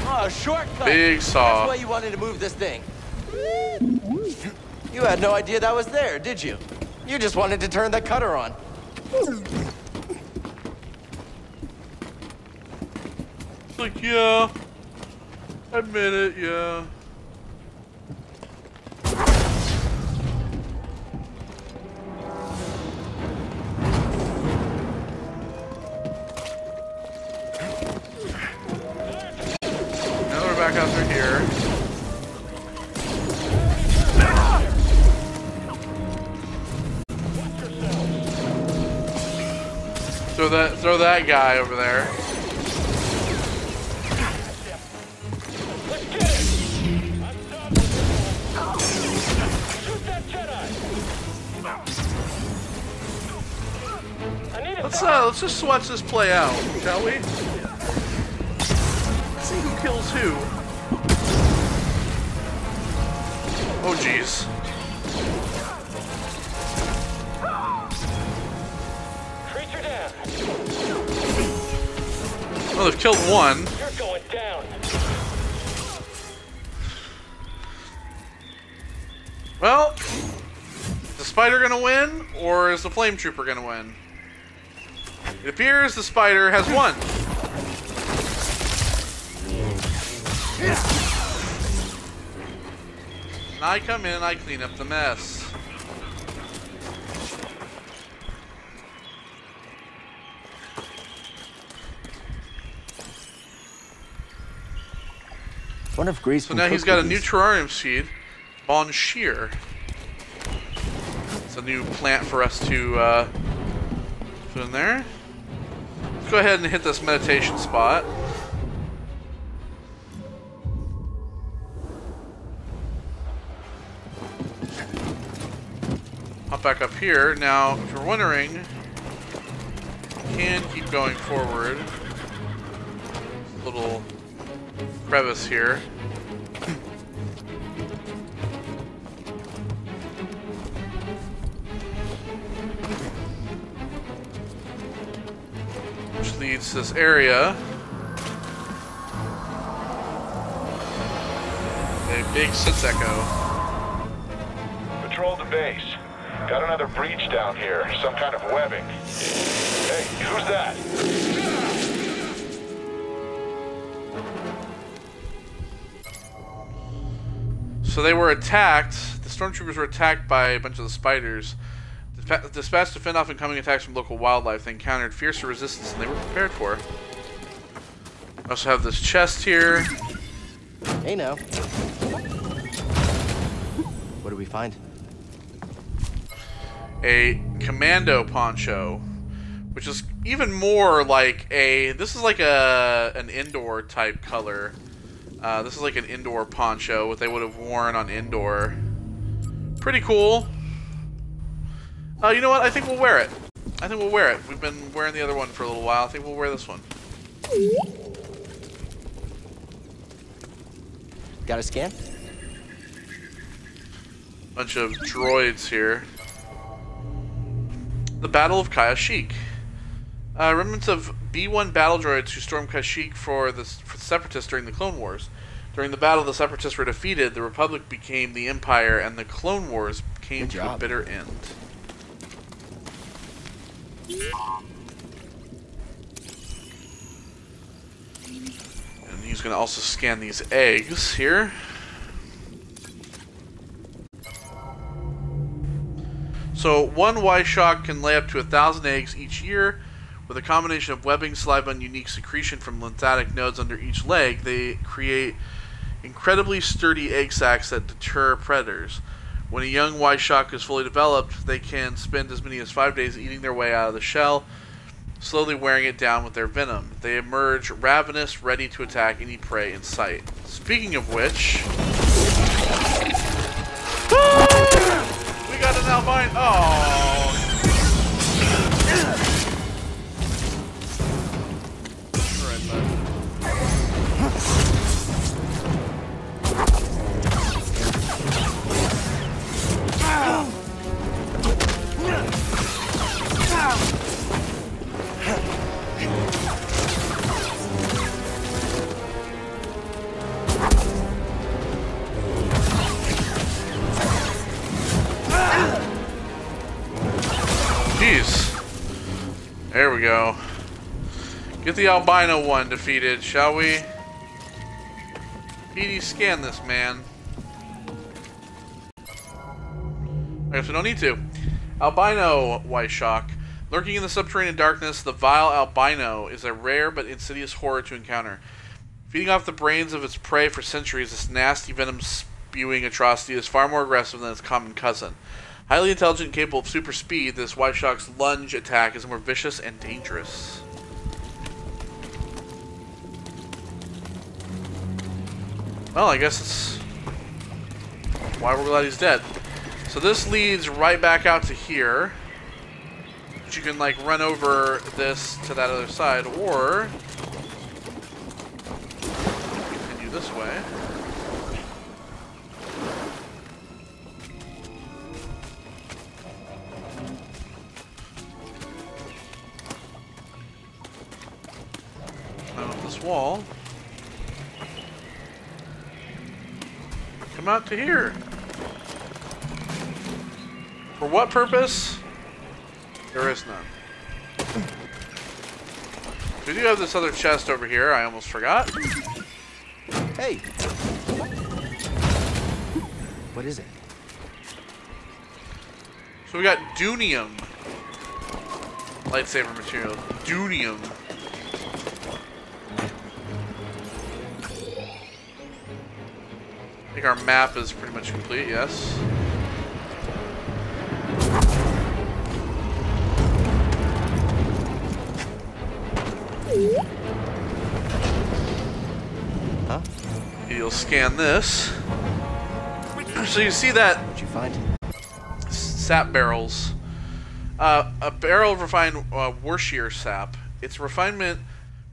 Oh, shortcut. Big saw. That's why you wanted to move this thing. You had no idea that was there, did you? You just wanted to turn the cutter on. Like, yeah, I admit it, yeah. Now we're back out through here. Throw that guy over there. Let's just watch this play out, shall we? See who kills who. Oh, jeez. Creature down. Oh, they've killed one. You're going down. Well, is the spider gonna win, or is the flame trooper gonna win? It appears the spider has won. And I come in, I clean up the mess. One of Greece. So now he's got a new terrarium seed, Bon Shear. It's a new plant for us to put in there. Let's go ahead and hit this meditation spot. Hop back up here. Now, if you're wondering, you can keep going forward. Little crevice here. Which leads to this area. A big Sith echo. Patrol the base. Got another breach down here. Some kind of webbing. Hey, who's that? So they were attacked. The stormtroopers were attacked by a bunch of the spiders. Dispatched to fend off incoming attacks from local wildlife. They encountered fiercer resistance than they were prepared for. I also have this chest here. Hey now. What do we find? A commando poncho, which is even more like a. This is like an indoor type color. This is like an indoor poncho, what they would have worn on indoor. Pretty cool. You know what? I think we'll wear it. I think we'll wear it. We've been wearing the other one for a little while. I think we'll wear this one. Got a scan? Bunch of droids here. The Battle of Kashyyyk. Remnants of B-1 battle droids who stormed Kashyyyk for the Separatists during the Clone Wars. During the battle, the Separatists were defeated, the Republic became the Empire, and the Clone Wars came to a bitter end. And he's going to also scan these eggs here. So one Y-Shock can lay up to 1,000 eggs each year. With a combination of webbing, saliva, and unique secretion from lymphatic nodes under each leg, they create incredibly sturdy egg sacs that deter predators. When a young Y-Shock is fully developed, they can spend as many as 5 days eating their way out of the shell, slowly wearing it down with their venom. They emerge ravenous, ready to attack any prey in sight. Speaking of which... we got an albino... Oh! Alright, bud. Jeez. There we go. Get the albino one defeated, shall we? PD, scan this man. I guess we don't need to. Albino Y-Shock. Lurking in the subterranean darkness, the vile albino is a rare but insidious horror to encounter. Feeding off the brains of its prey for centuries, this nasty venom-spewing atrocity is far more aggressive than its common cousin. Highly intelligent and capable of super speed, this Y-Shock's lunge attack is more vicious and dangerous. Well, I guess it's why we're glad he's dead. So this leads right back out to here. But you can like run over this to that other side, or continue this way. Climb up this wall. Come out to here. For what purpose? There is none. We do have this other chest over here. I almost forgot. Hey. What is it? So we got Dunium. Lightsaber material. Dunium. I think our map is pretty much complete, yes. Huh? You'll scan this. So you see that. What'd you find? Sap barrels. A barrel of refined Worcestershire sap. Its refinement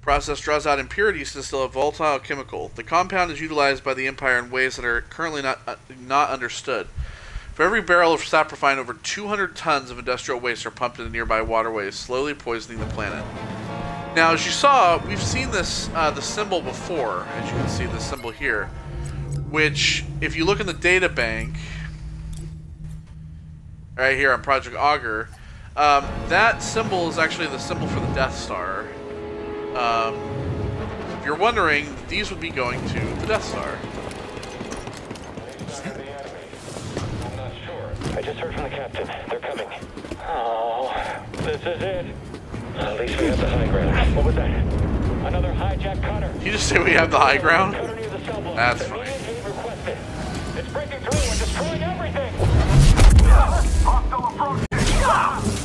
process draws out impurities to distill a volatile chemical. The compound is utilized by the Empire in ways that are currently not understood. For every barrel of sap refined, over 200 tons of industrial waste are pumped into nearby waterways, slowly poisoning the planet. Now, as you saw, we've seen this the symbol before. As you can see, the symbol here, which, if you look in the data bank, right here on Project Augur, that symbol is actually the symbol for the Death Star. If you're wondering, these would be going to the Death Star. I'm not sure. I just heard from the captain. They're coming. Oh, this is it. At least we have the high ground. What was that? Another hijacked cutter. Did you just say we have the high ground? That's funny. It's breaking through and destroying everything. Hostile approaching.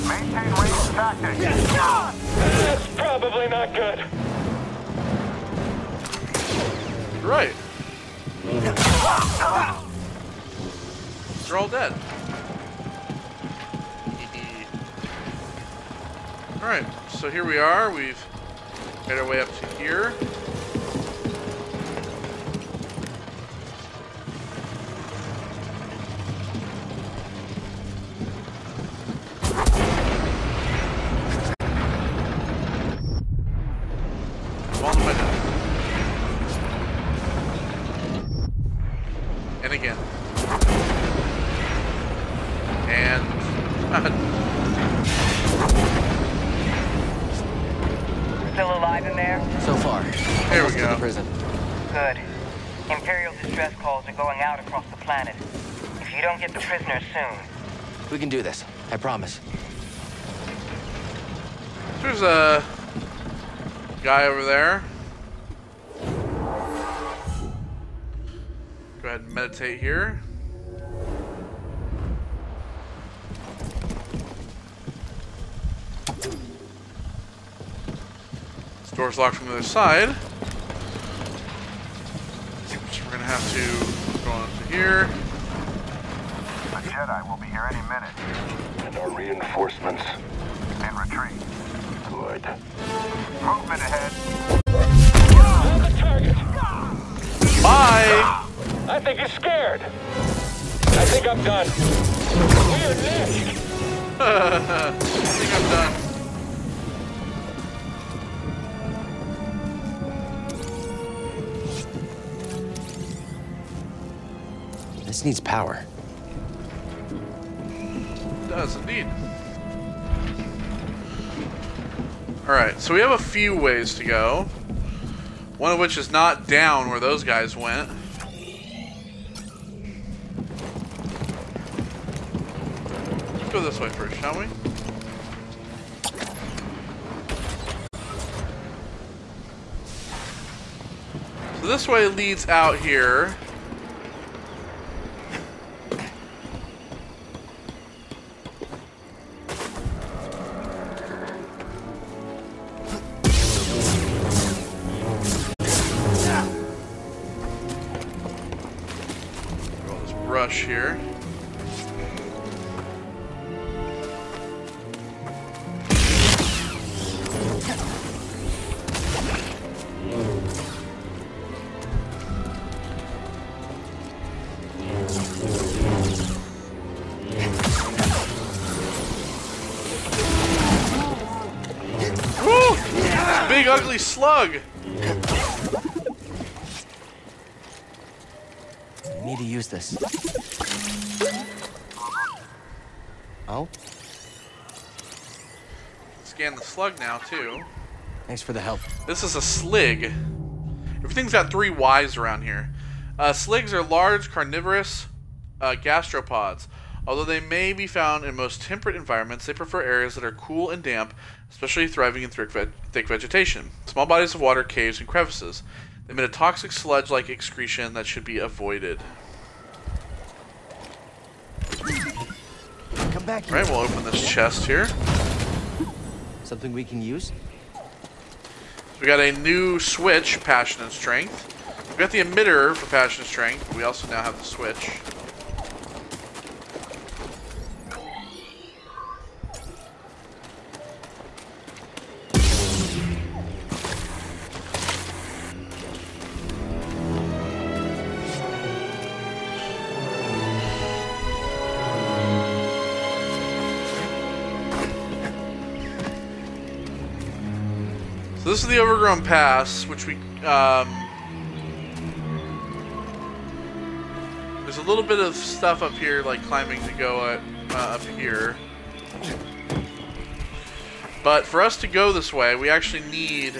Maintain range tactics. That's probably not good. Right. They're all dead. Alright, so here we are. We've made our way up to here. And Still alive in there? So far. There we Almost to go. the prison. Good. Imperial distress calls are going out across the planet. If you don't get the prisoners soon. We can do this. I promise. there's a guy over there. Go ahead and meditate here. This door's locked from the other side. So we're gonna have to go on to here. The Jedi will be here any minute. And our reinforcements. In retreat. Good. Movement ahead. On the target. Bye! I think he's scared. I think I'm done. We're next. I think I'm done. This needs power. It does indeed. Alright, so we have a few ways to go. One of which is not down where those guys went. Let's go this way first, shall we? So this way leads out here. Brush here. Woo! Big ugly slug. I need to use this. Oh? Scan the slug now, too. Thanks for the help. This is a slig. Everything's got 3 Y's around here. Sligs are large, carnivorous gastropods. Although they may be found in most temperate environments, they prefer areas that are cool and damp, especially thriving in thick vegetation. Small bodies of water, caves, and crevices. They emit a toxic sludge-like excretion that should be avoided. Come back here. Alright, we'll open this chest here. Something we can use? We got a new switch, Passion and Strength. We got the emitter for Passion and Strength, but we also now have the switch. So this is the Overgrown Pass, which we, there's a little bit of stuff up here, like climbing to go up here. But for us to go this way, we actually need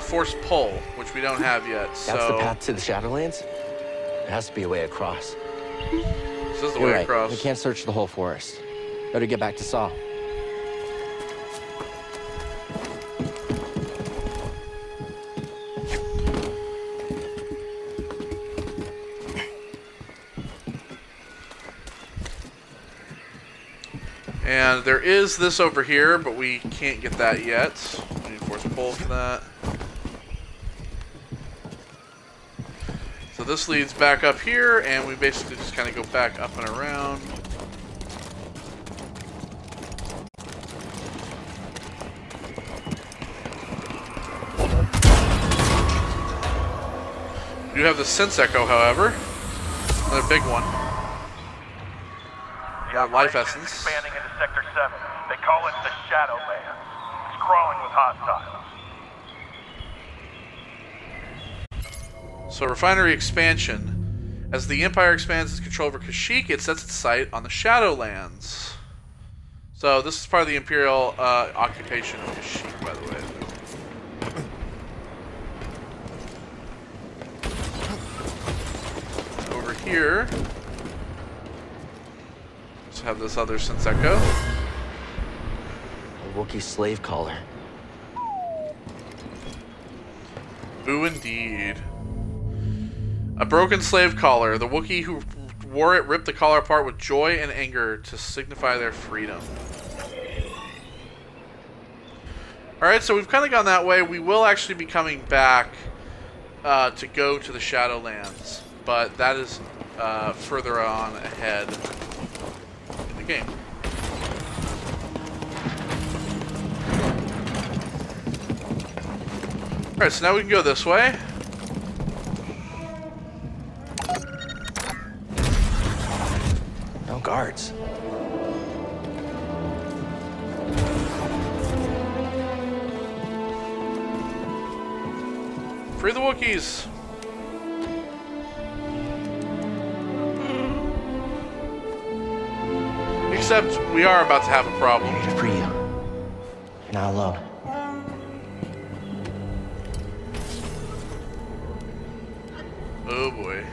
force pull, which we don't have yet. So That's the path to the Shadowlands? There has to be a way across. This is the You're way right. across. We can't search the whole forest. Better get back to Saw. And there is this over here, but we can't get that yet. We need force pull for that. So this leads back up here, and we basically just kind of go back up and around. We do have the Sense Echo, however. Another big one. Life essence. Expanding into Sector 7. They call it the Shadowlands. It's crawling with hostiles. So refinery expansion. As the Empire expands its control over Kashyyyk, it sets its sight on the Shadowlands. So this is part of the Imperial occupation of Kashyyyk, by the way. Over here, let's have this other Sense Echo. A Wookiee slave collar. Ooh, indeed. A broken slave collar. The Wookiee who wore it ripped the collar apart with joy and anger to signify their freedom. Alright, so we've kind of gone that way. We will actually be coming back to go to the Shadowlands, but that is further on ahead in the game. Alright, so now we can go this way. No guards. Free the Wookiees! Except we are about to have a problem. I need to free you. You're not alone. Oh boy.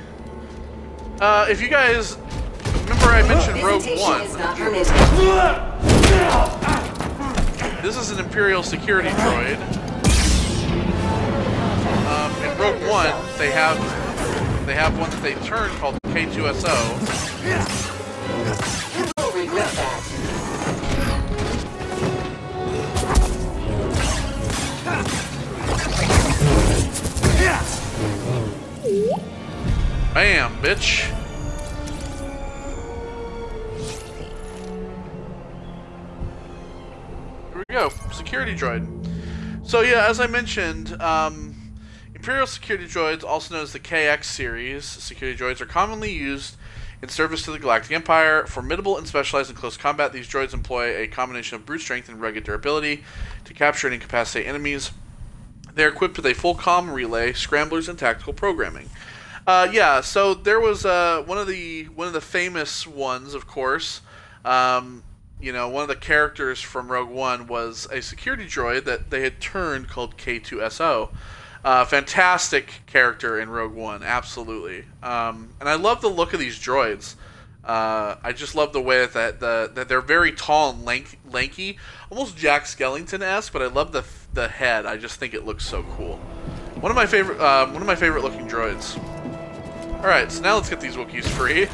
If you guys remember, I mentioned Rogue One. This is an Imperial security droid. In Rogue One, they have one that they turn called K2SO. You will regret that. Bam, bitch. Here we go. Security droid. So yeah, as I mentioned, Imperial security droids, also known as the KX series, security droids are commonly used in service to the Galactic Empire. Formidable and specialized in close combat, these droids employ a combination of brute strength and rugged durability to capture and incapacitate enemies. They are equipped with a full comm relay, scramblers, and tactical programming. Yeah, so there was one of the famous ones, of course. You know, one of the characters from Rogue One was a security droid that they had turned called K2SO. Fantastic character in Rogue One, absolutely. And I love the look of these droids. I just love the way that they're very tall and lanky, almost Jack Skellington-esque. But I love the head. I just think it looks so cool. One of my favorite looking droids. All right, so now let's get these Wookiees free.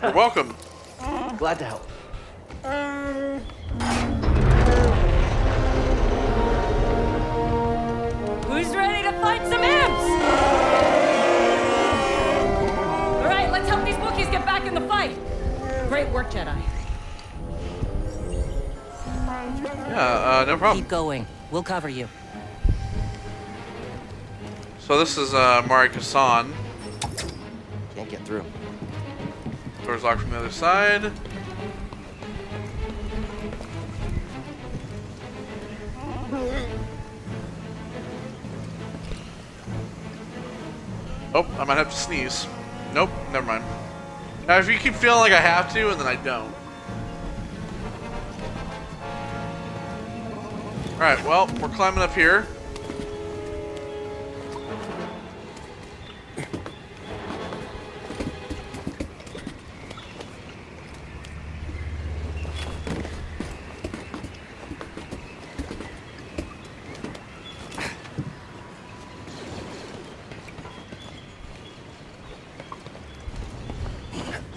You're welcome. Glad to help. Who's ready to fight some imps? All right, let's help these Wookiees get back in the fight. Great work, Jedi. Yeah, no problem. Keep going. We'll cover you. So this is Mari Kassan. Can't get through. Door's locked from the other side. Oh, I might have to sneeze. Nope, never mind. Now, if you keep feeling like I have to, and then I don't. Alright, well, we're climbing up here.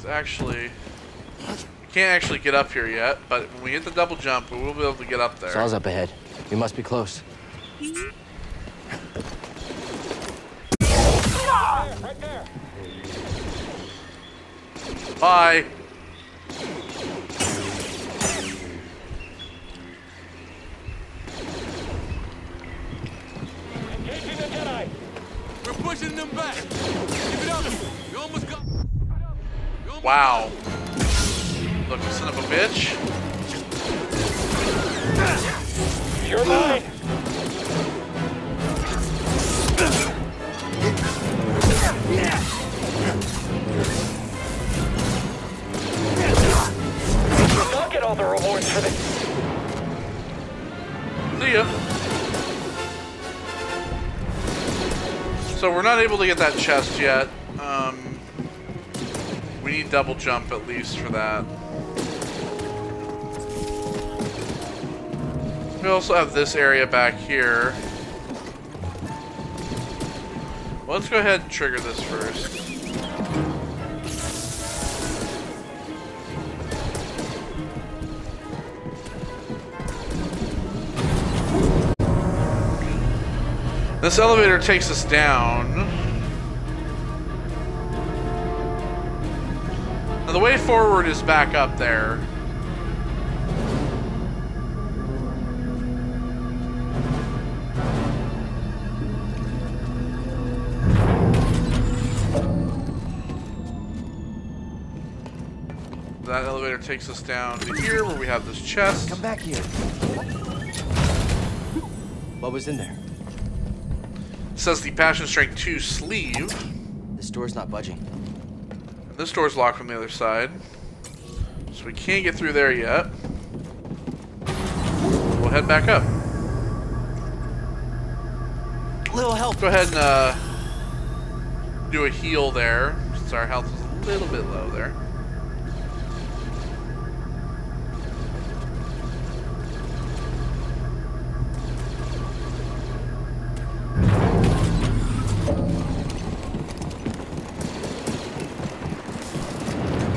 Actually, we can't actually get up here yet, but when we hit the double jump, we will be able to get up there. Saw's up ahead. We must be close. Right there. Bye. Engaging the Jedi. pushing them back. Keep it up. You almost got. Wow. Look, you son of a bitch. You're mine. I'll get all the rewards for this. See ya. So we're not able to get that chest yet. We need double jump at least for that. We also have this area back here. Well, let's go ahead and trigger this first. This elevator takes us down. Now the way forward is back up there. That elevator takes us down to here where we have this chest. Come back here. What was in there? It says the Passion Strength 2 sleeve. This door's not budging. And this door's locked from the other side. So we can't get through there yet. We'll head back up. Little help. Go ahead and do a heal there, since our health is a little bit low there.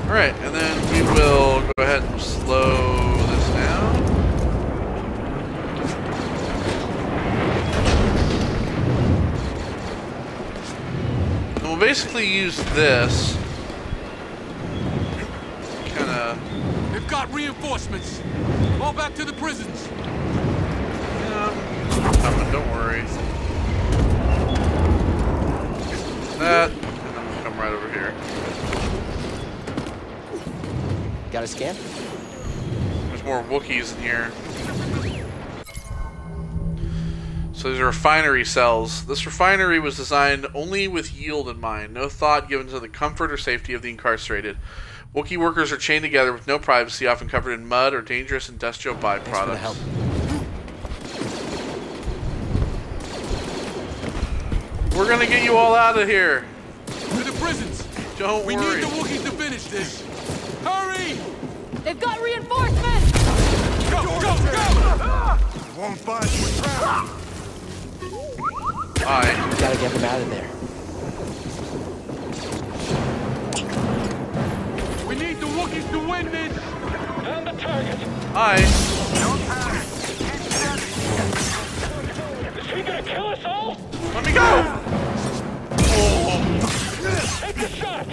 Alright, and then we will go ahead and slow this down. And we'll basically use this. Kinda. They've got reinforcements. All back to the prisons. Coming, don't worry. That, and then we'll come right over here. Got a scan? There's more Wookiees in here. So these are refinery cells. This refinery was designed only with yield in mind. No thought given to the comfort or safety of the incarcerated. Wookiee workers are chained together with no privacy, often covered in mud or dangerous industrial byproducts. Thanks for the help. We're gonna get you all out of here. To the prisons. Don't worry. We need the Wookiees to finish this. Hurry! They've got reinforcements! Go, go, go! Won't find you trapped. Alright. Gotta get them out of there. We need the Wookiees to win this! On the target! Alright. Is he gonna kill us all? Let me go! Oh. Take a shot!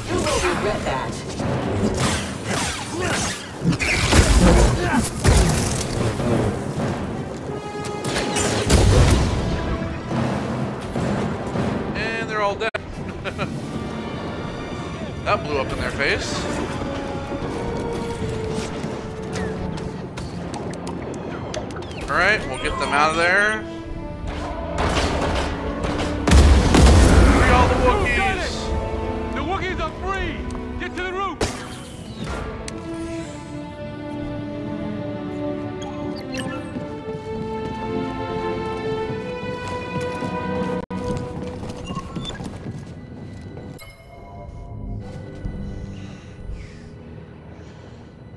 You will regret that. And they're all dead. That blew up in their face. Alright, we'll get them out of there. Free all the Wookiees! The Wookiees are free! Get to the roof!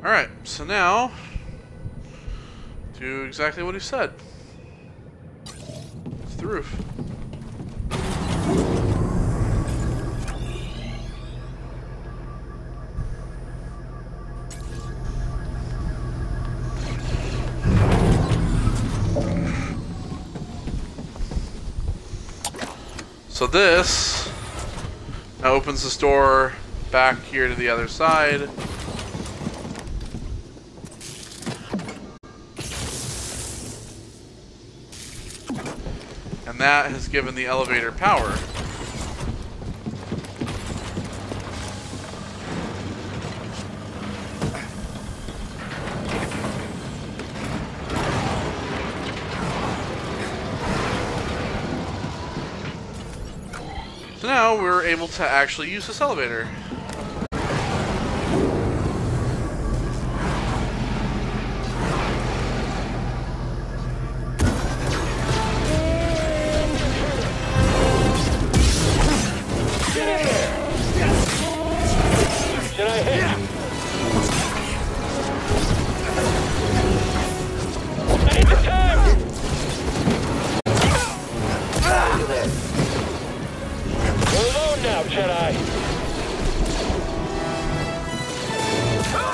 Alright, so now, do exactly what he said. It's the roof. So this now opens this door back here to the other side. And that has given the elevator power. So now we're able to actually use this elevator.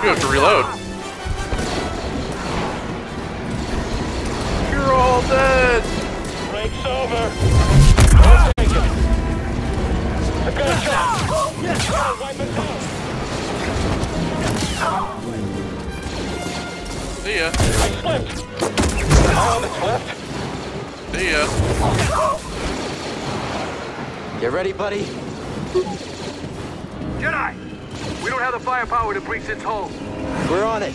You have to reload. You're all dead. Break's over. I'll take it. I've got a shot. Wipe us out. See ya. I slipped. On the left. See ya. You ready, buddy? Jedi! We don't have the firepower to breach its hull. We're on it.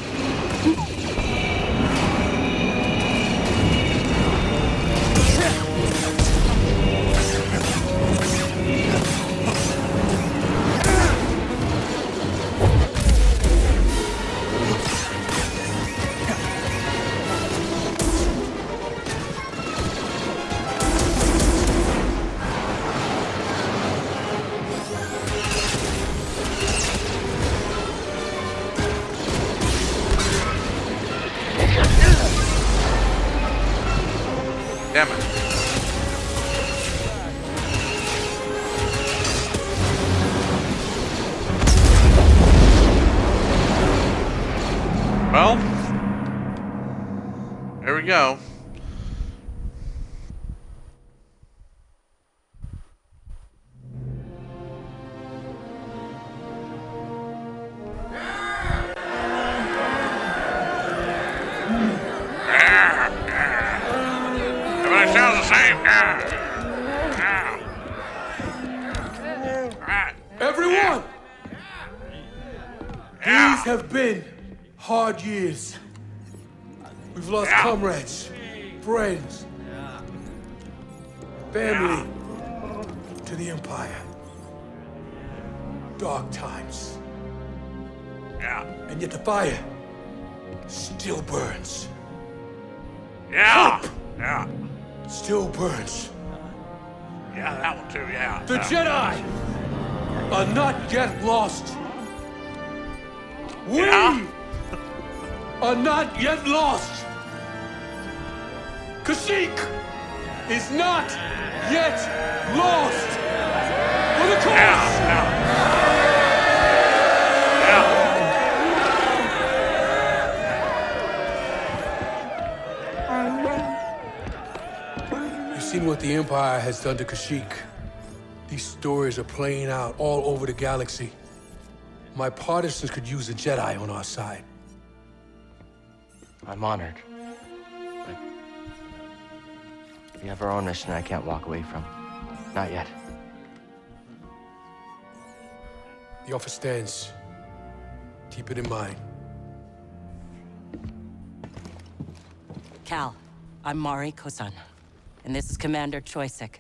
Damn it. Well, there we go. Everybody sounds the same. Everyone! These have been hard years. We've lost comrades, friends, family to the Empire. Dark times. And yet the fire still burns. Hope still burns. Yeah, that one too, yeah. The Jedi are not yet lost. We are not yet lost. Kashyyyk is not yet lost. For the cause. You've seen what the Empire has done to Kashyyyk. These stories are playing out all over the galaxy. My partisans could use a Jedi on our side. I'm honored. But we have our own mission I can't walk away from. Not yet. The offer stands. Keep it in mind. Cal, I'm Mari Kosan, and this is Commander Kashyyyk.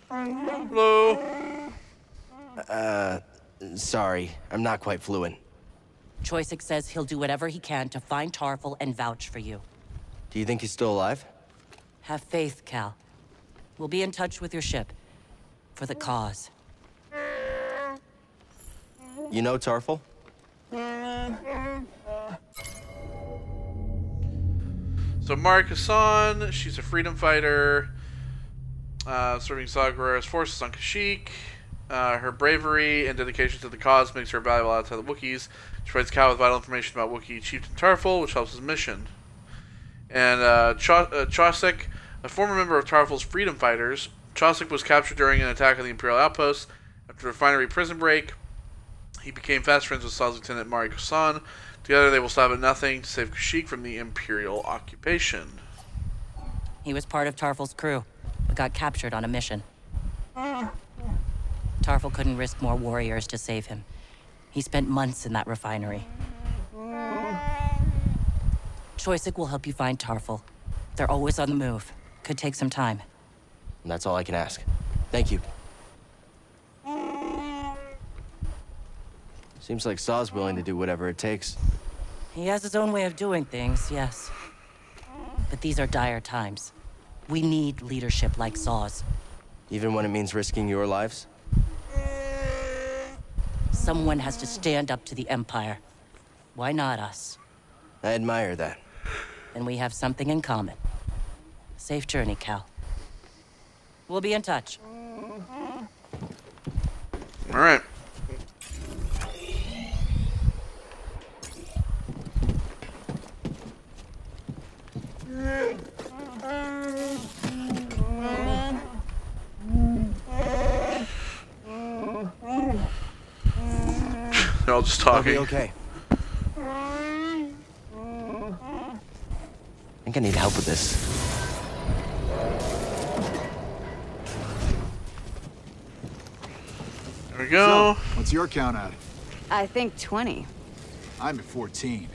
Hello. Sorry. I'm not quite fluent. Kashyyyk says he'll do whatever he can to find Tarful and vouch for you. Do you think he's still alive? Have faith, Cal. We'll be in touch with your ship. For the cause. You know Tarful? So Mari Kosan, she's a freedom fighter, serving Saw Gerrera's forces on Kashyyyk. Her bravery and dedication to the cause makes her valuable outside the Wookiees. She provides Cal with vital information about Wookiee Chieftain Tarful, which helps his mission. And Kashyyyk, a former member of Tarful's freedom fighters, Kashyyyk was captured during an attack on the Imperial outpost. After the refinery prison break, he became fast friends with Saw's lieutenant Mari Kosan. Together they will stop at nothing to save Kashyyyk from the Imperial occupation. He was part of Tarful's crew, but got captured on a mission. Tarful couldn't risk more warriors to save him. He spent months in that refinery. Kashyyyk will help you find Tarful. They're always on the move. Could take some time. And that's all I can ask. Thank you. Seems like Saw's willing to do whatever it takes. He has his own way of doing things, yes. But these are dire times. We need leadership like Saw's. Even when it means risking your lives? Someone has to stand up to the Empire. Why not us? I admire that. And we have something in common. Safe journey, Cal. We'll be in touch. All right. They're all just talking. I'll be okay. I think I need help with this. There we go. So, what's your count at? I think 20. I'm at 14.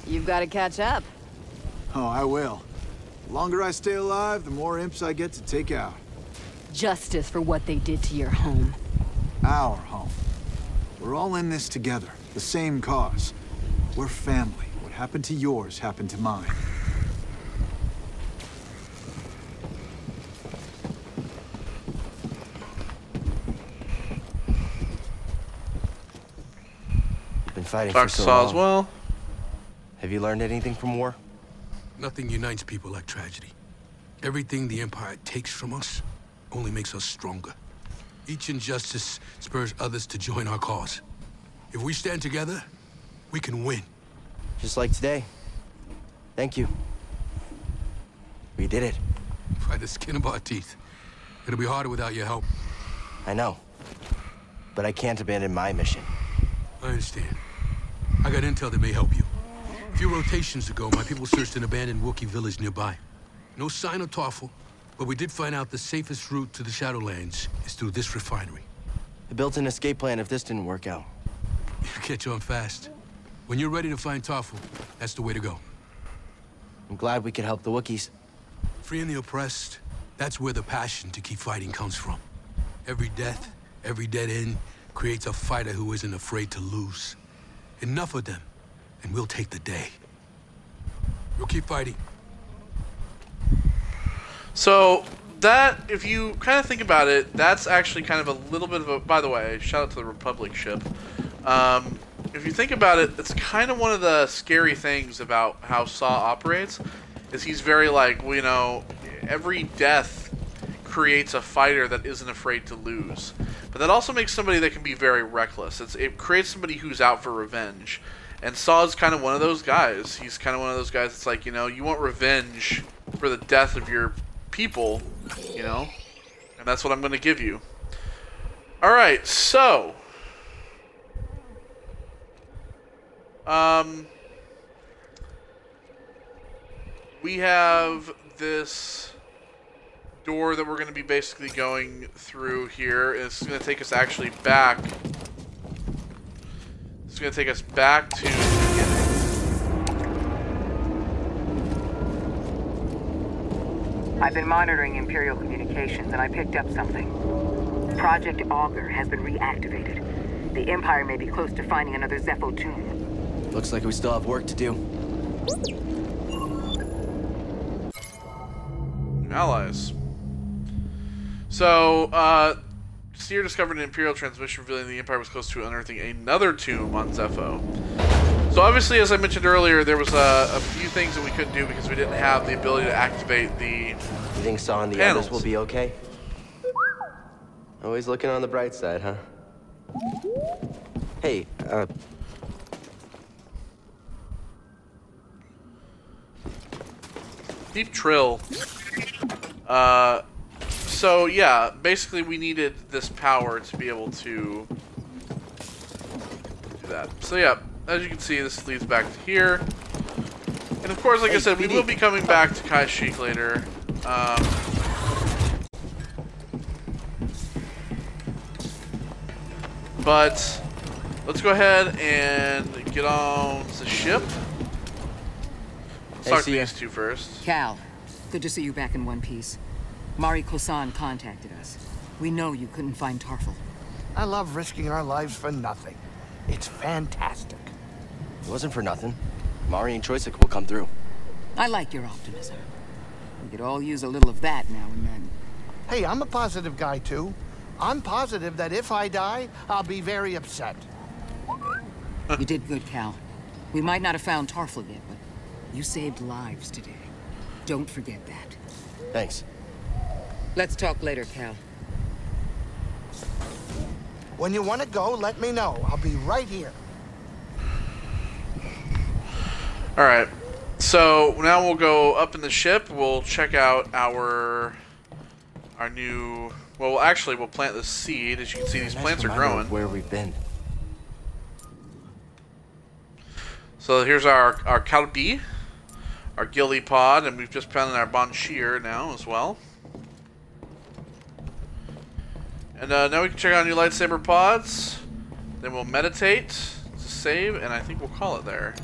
You've got to catch up. Oh, I will. The longer I stay alive, the more imps I get to take out. Justice for what they did to your home. Our home. We're all in this together. The same cause. We're family. What happened to yours happened to mine. Been fighting Talk for to so Saw long. as well. Have you learned anything from war? Nothing unites people like tragedy. Everything the Empire takes from us only makes us stronger. Each injustice spurs others to join our cause. If we stand together, we can win. Just like today. Thank you. We did it. By the skin of our teeth. It'll be harder without your help. I know. But I can't abandon my mission. I understand. I got intel that may help you. A few rotations ago, my people searched an abandoned Wookiee village nearby. No sign of Tarful, but we did find out the safest route to the Shadowlands is through this refinery. I built an escape plan if this didn't work out. You catch on fast. When you're ready to find Tarful, that's the way to go. I'm glad we could help the Wookiees. Freeing the oppressed, that's where the passion to keep fighting comes from. Every death, every dead end, creates a fighter who isn't afraid to lose. Enough of them, and we'll take the day. You'll keep fighting. So that, if you kind of think about it, that's actually kind of a little bit of a. By the way, shout out to the Republic ship. If you think about it, it's kind of one of the scary things about how Saw operates. Is he's very like, well, you know, every death creates a fighter that isn't afraid to lose. But that also makes somebody that can be very reckless. It creates somebody who's out for revenge. And Saw's kind of one of those guys. He's kind of one of those guys that's like, you know, you want revenge for the death of your people, you know? And that's what I'm going to give you. Alright, so... we have this door that we're going to be basically going through here. It's going to take us actually back. It's going to take us back to the beginning. I've been monitoring Imperial communications and I picked up something. Project Augur has been reactivated. The Empire may be close to finding another Zepho tomb. Looks like we still have work to do. Allies. So, Seer discovered an Imperial transmission revealing the Empire was close to unearthing another tomb on Zepho. So obviously, as I mentioned earlier, there was a few things that we couldn't do because we didn't have the ability to activate the You think Saw and the panels. others will be okay? Always looking on the bright side, huh? Hey, Deep Trill. So yeah, basically we needed this power to be able to do that. So yeah, as you can see, this leads back to here. And of course, like I said, we will be coming back to Kashyyyk later. But let's go ahead and get on the ship. Let's talk to these two first. Cal, good to see you back in one piece. Mari Kosan contacted us. We know you couldn't find Tarful. I love risking our lives for nothing. It's fantastic. It wasn't for nothing. Mari and Kashyyyk will come through. I like your optimism. We could all use a little of that now and then. Hey, I'm a positive guy, too. I'm positive that if I die, I'll be very upset. You did good, Cal. We might not have found Tarful yet, but you saved lives today. Don't forget that. Thanks. Let's talk later, Cal. When you want to go, let me know. I'll be right here. Alright. So now we'll go up in the ship. We'll check out our new... Well, actually, we'll plant the seed. As you can see, these plants are growing. Where we've been. So here's our Kalbi, our Gilly pod, and we've just planted our Bonshir now as well. And now we can check out new lightsaber pods. Then we'll meditate to save, and I think we'll call it there.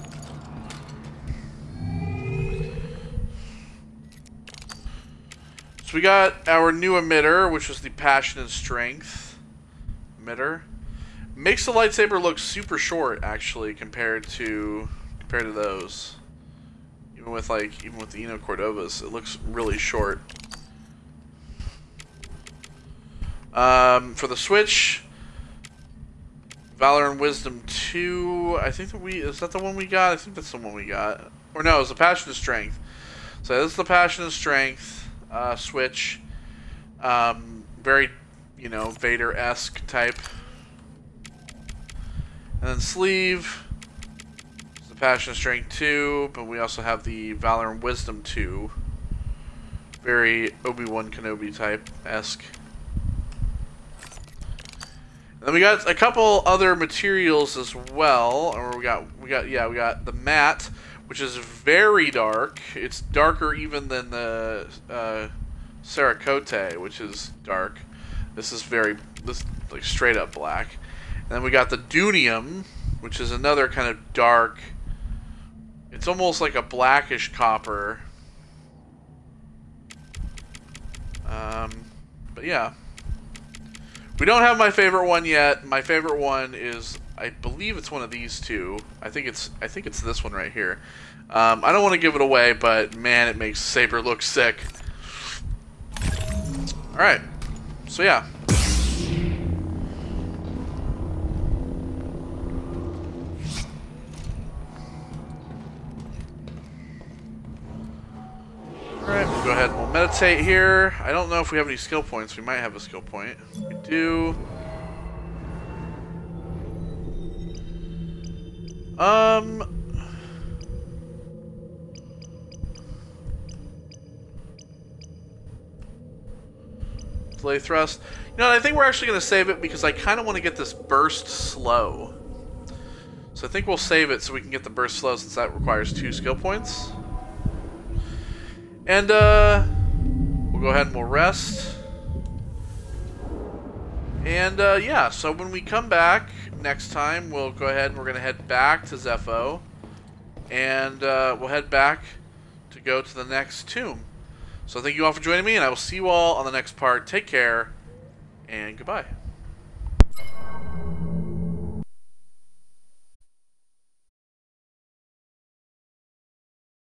So we got our new emitter, which was the Passion and Strength emitter. Makes the lightsaber look super short, actually, compared to those. Even with the Eno Cordovas, it looks really short. For the Switch, Valor and Wisdom 2. I think is that the one we got? I think that's the one we got. Or no, it's the Passion and Strength. So this is the Passion and Strength Switch. Very, Vader-esque type. And then sleeve is the Passion and Strength 2, but we also have the Valor and Wisdom 2. Very Obi-Wan Kenobi type-esque. And then we got a couple other materials as well. Or we got the matte, which is very dark. It's darker even than the Cerakote, which is dark. This is like straight up black. And then we got the Dunium, which is another kind of dark. It's almost like a blackish copper. But yeah. We don't have my favorite one yet. My favorite one is, I believe it's one of these two. I think it's this one right here. I don't want to give it away, but man, it makes Saber look sick. All right. So yeah. Alright, we'll go ahead and we'll meditate here. I don't know if we have any skill points. We might have a skill point. We do. Play thrust. You know what, I think we're actually going to save it because I kind of want to get this burst slow. So I think we'll save it so we can get the burst slow since that requires 2 skill points. And we'll go ahead and we'll rest. And yeah, so when we come back next time, we'll go ahead and we're going to head back to Zepho. And we'll head back to go to the next tomb. So thank you all for joining me, and I will see you all on the next part. Take care, and goodbye.